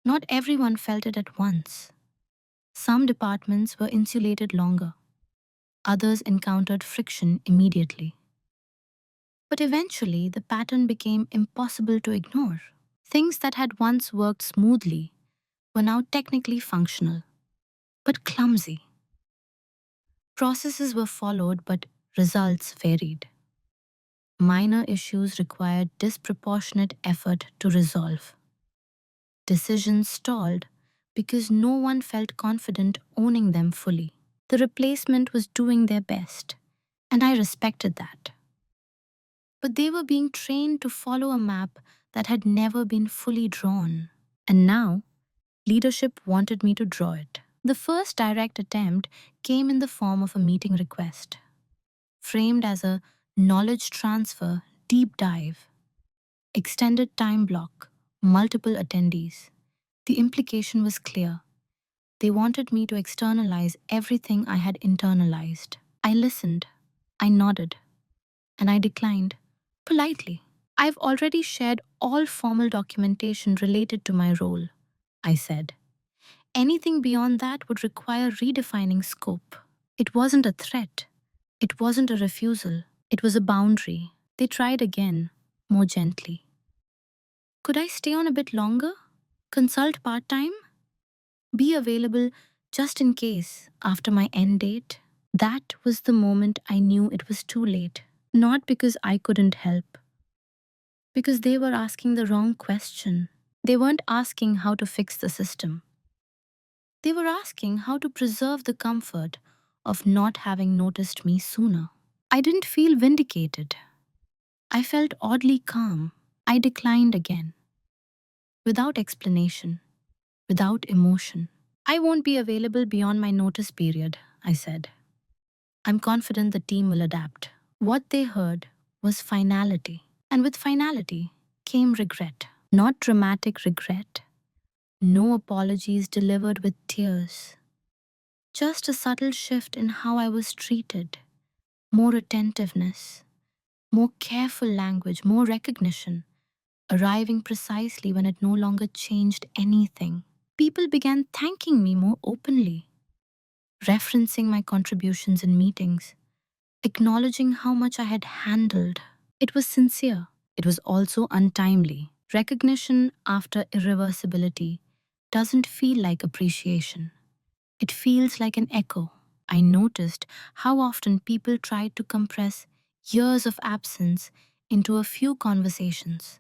Not everyone felt it at once. Some departments were insulated longer. Others encountered friction immediately. But eventually, the pattern became impossible to ignore. Things that had once worked smoothly were now technically functional, but clumsy. Processes were followed, but results varied. Minor issues required disproportionate effort to resolve. Decisions stalled because no one felt confident owning them fully. The replacement was doing their best, and I respected that. But they were being trained to follow a map that had never been fully drawn. And now, leadership wanted me to draw it. The first direct attempt came in the form of a meeting request, framed as a knowledge transfer deep dive, extended time block, multiple attendees. The implication was clear. They wanted me to externalize everything I had internalized. I listened, I nodded, and I declined, politely. I've already shared all formal documentation related to my role, I said. Anything beyond that would require redefining scope. It wasn't a threat. It wasn't a refusal. It was a boundary. They tried again, more gently. Could I stay on a bit longer? Consult part-time? Be available just in case after my end date? That was the moment I knew it was too late. Not because I couldn't help. Because they were asking the wrong question. They weren't asking how to fix the system. They were asking how to preserve the comfort of not having noticed me sooner. I didn't feel vindicated. I felt oddly calm. I declined again. Without explanation. Without emotion. I won't be available beyond my notice period, I said. I'm confident the team will adapt. What they heard was finality. And with finality came regret. Not dramatic regret, No apologies delivered with tears. Just a subtle shift in how I was treated. More attentiveness, more careful language, more recognition, arriving precisely when it no longer changed anything. People began thanking me more openly, referencing my contributions in meetings, acknowledging how much I had handled. It was sincere. It was also untimely. Recognition after irreversibility doesn't feel like appreciation. It feels like an echo. I noticed how often people tried to compress years of absence into a few conversations,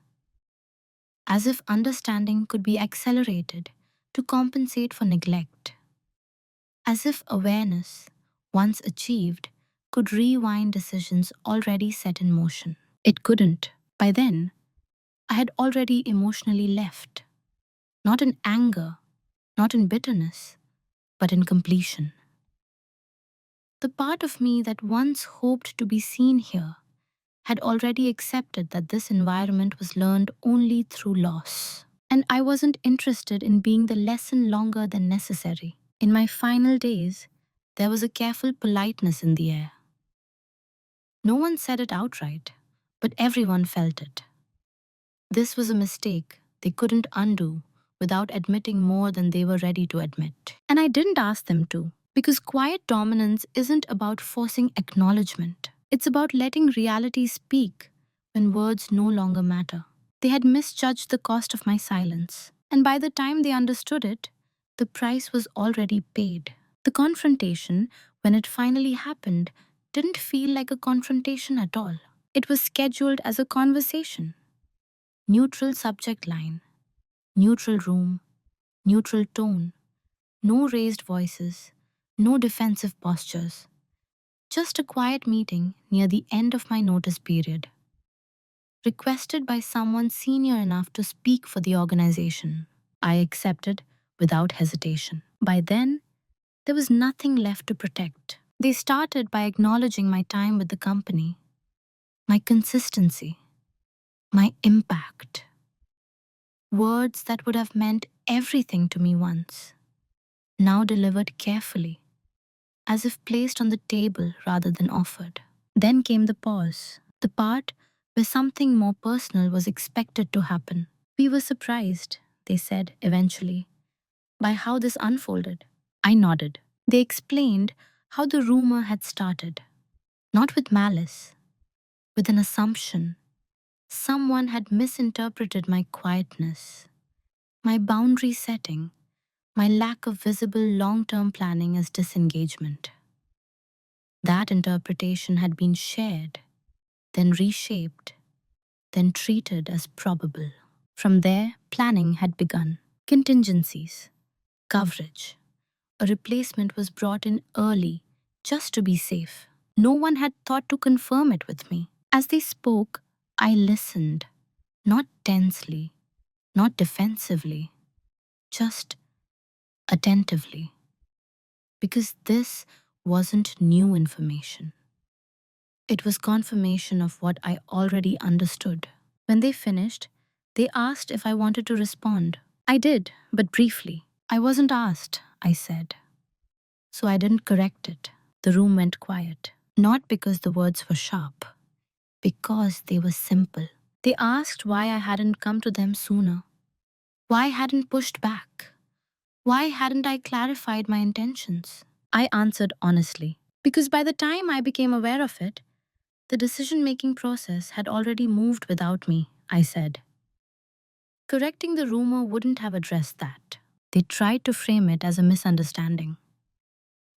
as if understanding could be accelerated to compensate for neglect, as if awareness, once achieved, could rewind decisions already set in motion. It couldn't. By then, I had already emotionally left, not in anger, not in bitterness, but in completion. The part of me that once hoped to be seen here had already accepted that this environment was learned only through loss. And I wasn't interested in being the lesson longer than necessary. In my final days, there was a careful politeness in the air. No one said it outright, but everyone felt it. This was a mistake they couldn't undo without admitting more than they were ready to admit. And I didn't ask them to, because quiet dominance isn't about forcing acknowledgement. It's about letting reality speak when words no longer matter. They had misjudged the cost of my silence, and by the time they understood it, the price was already paid. The confrontation, when it finally happened, didn't feel like a confrontation at all. It was scheduled as a conversation. Neutral subject line, neutral room, neutral tone, no raised voices, no defensive postures. Just a quiet meeting near the end of my notice period, requested by someone senior enough to speak for the organization. I accepted without hesitation. By then, there was nothing left to protect. They started by acknowledging my time with the company, my consistency, my impact. Words that would have meant everything to me once, now delivered carefully, as if placed on the table rather than offered. Then came the pause, the part where something more personal was expected to happen. We were surprised, they said eventually, by how this unfolded. I nodded. They explained how the rumor had started, not with malice, with an assumption. Someone had misinterpreted my quietness, my boundary setting, my lack of visible long term planning as disengagement. That interpretation had been shared, then reshaped, then treated as probable. From there, planning had begun. Contingencies, coverage. A replacement was brought in early, just to be safe. No one had thought to confirm it with me. As they spoke, I listened, not tensely, not defensively, just attentively. Because this wasn't new information. It was confirmation of what I already understood. When they finished, they asked if I wanted to respond. I did, but briefly. I wasn't asked, I said. So I didn't correct it. The room went quiet. Not because the words were sharp, because they were simple. They asked why I hadn't come to them sooner. Why I hadn't pushed back? Why hadn't I clarified my intentions? I answered honestly, because by the time I became aware of it, the decision-making process had already moved without me, I said. Correcting the rumor wouldn't have addressed that. They tried to frame it as a misunderstanding,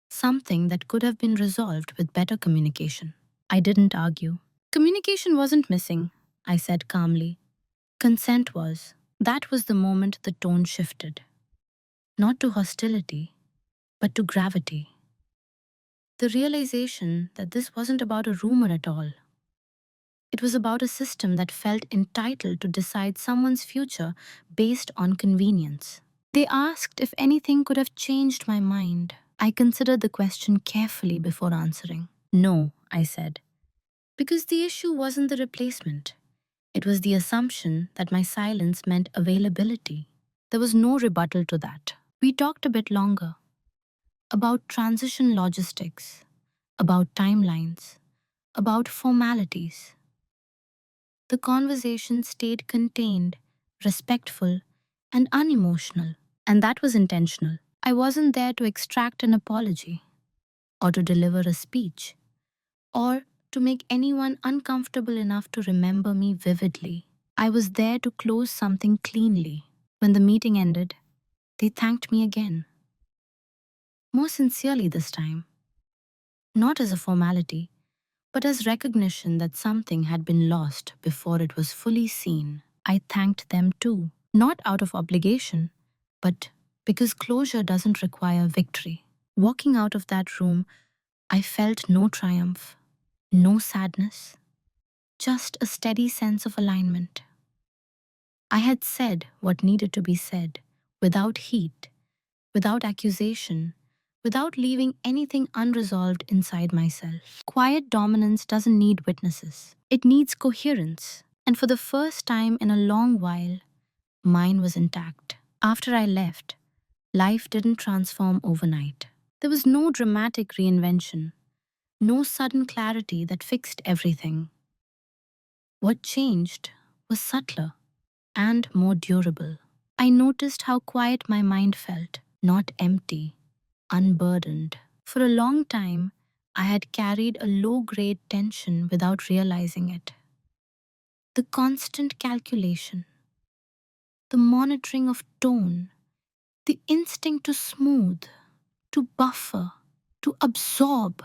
something that could have been resolved with better communication. I didn't argue. Communication wasn't missing, I said calmly. Consent was. That was the moment the tone shifted. Not to hostility, but to gravity. The realization that this wasn't about a rumor at all. It was about a system that felt entitled to decide someone's future based on convenience. They asked if anything could have changed my mind. I considered the question carefully before answering. No, I said, because the issue wasn't the replacement. It was the assumption that my silence meant availability. There was no rebuttal to that. We talked a bit longer about transition logistics, about timelines, about formalities. The conversation stayed contained, respectful, and unemotional. And that was intentional. I wasn't there to extract an apology, or to deliver a speech, or to make anyone uncomfortable enough to remember me vividly. I was there to close something cleanly. When the meeting ended, they thanked me again, more sincerely this time, not as a formality, but as recognition that something had been lost before it was fully seen. I thanked them too, not out of obligation, but because closure doesn't require victory. Walking out of that room, I felt no triumph, no sadness, just a steady sense of alignment. I had said what needed to be said, without heat, without accusation, without leaving anything unresolved inside myself. Quiet dominance doesn't need witnesses, it needs coherence. And for the first time in a long while, mine was intact. After I left, life didn't transform overnight. There was no dramatic reinvention, no sudden clarity that fixed everything. What changed was subtler and more durable. I noticed how quiet my mind felt, not empty, unburdened. For a long time, I had carried a low grade tension without realizing it. The constant calculation, the monitoring of tone, the instinct to smooth, to buffer, to absorb.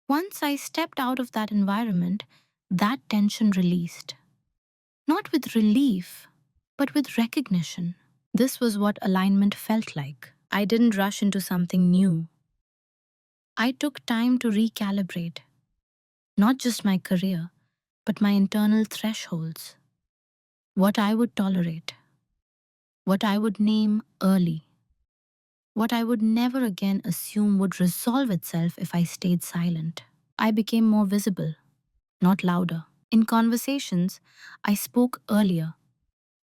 Once I stepped out of that environment, that tension released. Not with relief, but with recognition. This was what alignment felt like. I didn't rush into something new. I took time to recalibrate, not just my career, but my internal thresholds. What I would tolerate, what I would name early, what I would never again assume would resolve itself if I stayed silent. I became more visible, not louder. In conversations, I spoke earlier,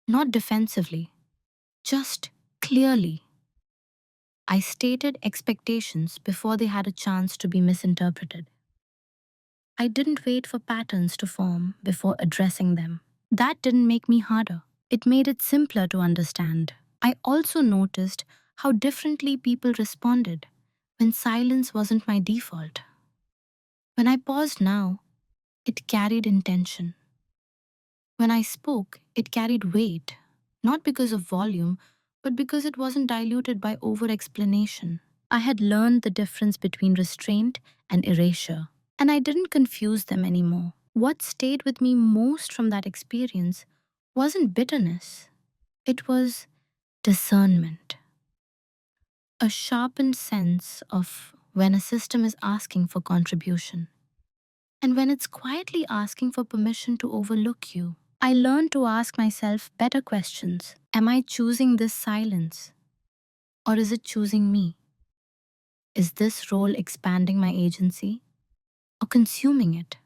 not defensively, just clearly. I stated expectations before they had a chance to be misinterpreted. I didn't wait for patterns to form before addressing them. That didn't make me harder. It made it simpler to understand. I also noticed how differently people responded when silence wasn't my default. When I paused now, it carried intention. When I spoke, it carried weight, not because of volume, but because it wasn't diluted by over explanation. I had learned the difference between restraint and erasure, and I didn't confuse them anymore. What stayed with me most from that experience wasn't bitterness, it was discernment. A sharpened sense of when a system is asking for contribution and when it's quietly asking for permission to overlook you. I learned to ask myself better questions. Am I choosing this silence? Or is it choosing me? Is this role expanding my agency or consuming it?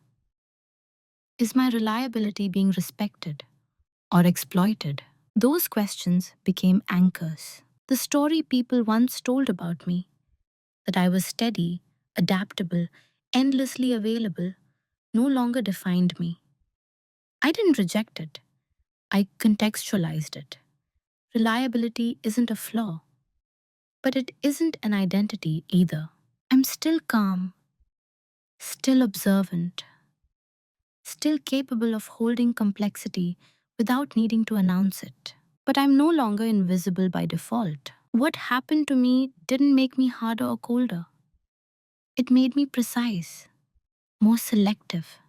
Is my reliability being respected or exploited? Those questions became anchors. The story people once told about me, that I was steady, adaptable, endlessly available, no longer defined me. I didn't reject it, I contextualized it. Reliability isn't a flaw, but it isn't an identity either. I'm still calm, still observant, still capable of holding complexity without needing to announce it. But I'm no longer invisible by default. What happened to me didn't make me harder or colder. It made me precise, more selective,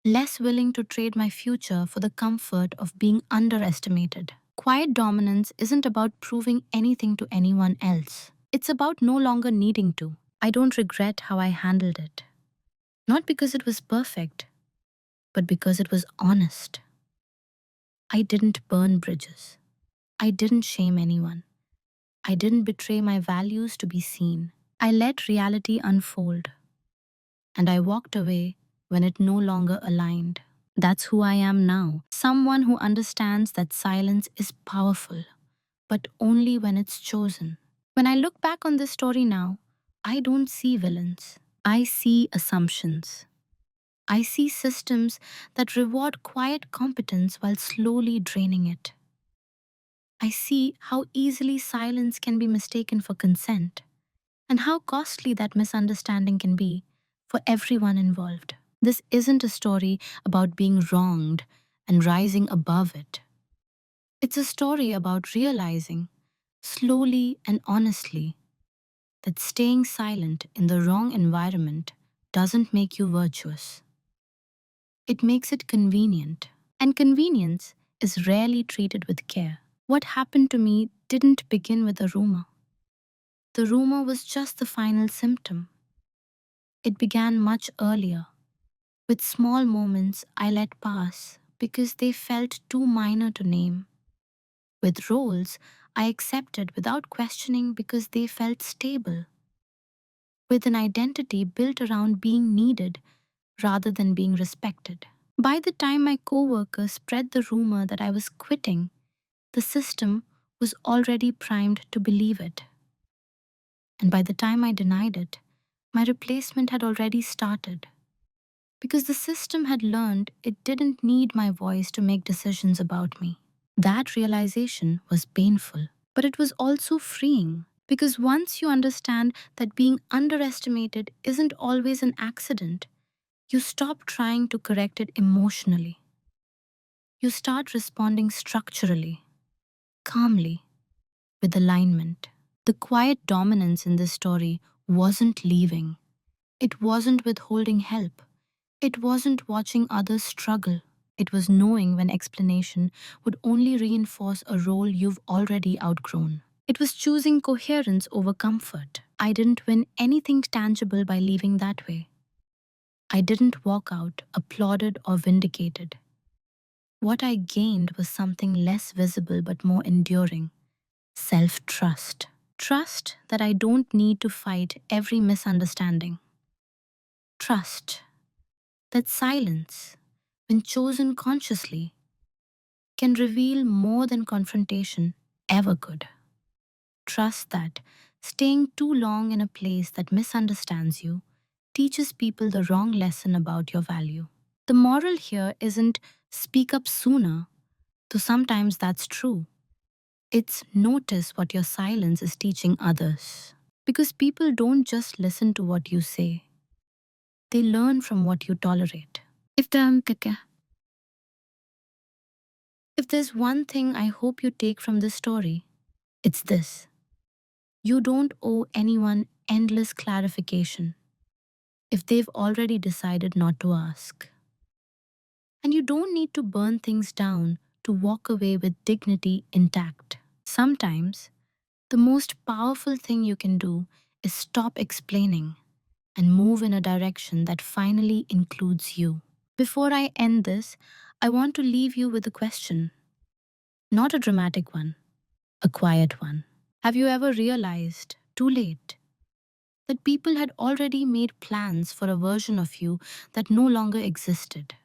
less willing to trade my future for the comfort of being underestimated. Quiet dominance isn't about proving anything to anyone else. It's about no longer needing to. I don't regret how I handled it. Not because it was perfect, but because it was honest. I didn't burn bridges. I didn't shame anyone. I didn't betray my values to be seen. I let reality unfold, and I walked away when it no longer aligned. That's who I am now, Someone who understands that silence is powerful, but only when it's chosen. When I look back on this story now, I don't see villains. I see assumptions. I see systems that reward quiet competence while slowly draining it. I see how easily silence can be mistaken for consent, and how costly that misunderstanding can be for everyone involved. This isn't a story about being wronged and rising above it. It's a story about realizing, slowly and honestly, that staying silent in the wrong environment doesn't make you virtuous. It makes it convenient. And convenience is rarely treated with care. What happened to me didn't begin with a rumor. The rumor was just the final symptom. It began much earlier, with small moments I let pass because they felt too minor to name, with roles I accepted without questioning because they felt stable, with an identity built around being needed rather than being respected. By the time my coworkers spread the rumor that I was quitting, the system was already primed to believe it. And by the time I denied it, my replacement had already started. Because the system had learned it didn't need my voice to make decisions about me. That realization was painful, but it was also freeing. Because once you understand that being underestimated isn't always an accident, you stop trying to correct it emotionally. You start responding structurally, calmly, with alignment. The quiet dominance in this story wasn't leaving. It wasn't withholding help. It wasn't watching others struggle. It was knowing when explanation would only reinforce a role you've already outgrown. It was choosing coherence over comfort. I didn't win anything tangible by leaving that way. I didn't walk out applauded or vindicated. What I gained was something less visible but more enduring: self trust. Trust that I don't need to fight every misunderstanding. Trust that silence, when chosen consciously, can reveal more than confrontation ever could. Trust that staying too long in a place that misunderstands you teaches people the wrong lesson about your value. The moral here isn't speak up sooner, though sometimes that's true. It's notice what your silence is teaching others. Because people don't just listen to what you say, they learn from what you tolerate. If the If there's one thing I hope you take from this story, it's this: you don't owe anyone endless clarification if they've already decided not to ask. And you don't need to burn things down to walk away with dignity intact. Sometimes, the most powerful thing you can do is stop explaining and move in a direction that finally includes you. Before I end this, I want to leave you with a question, not a dramatic one, a quiet one. Have you ever realized, too late, that people had already made plans for a version of you that no longer existed?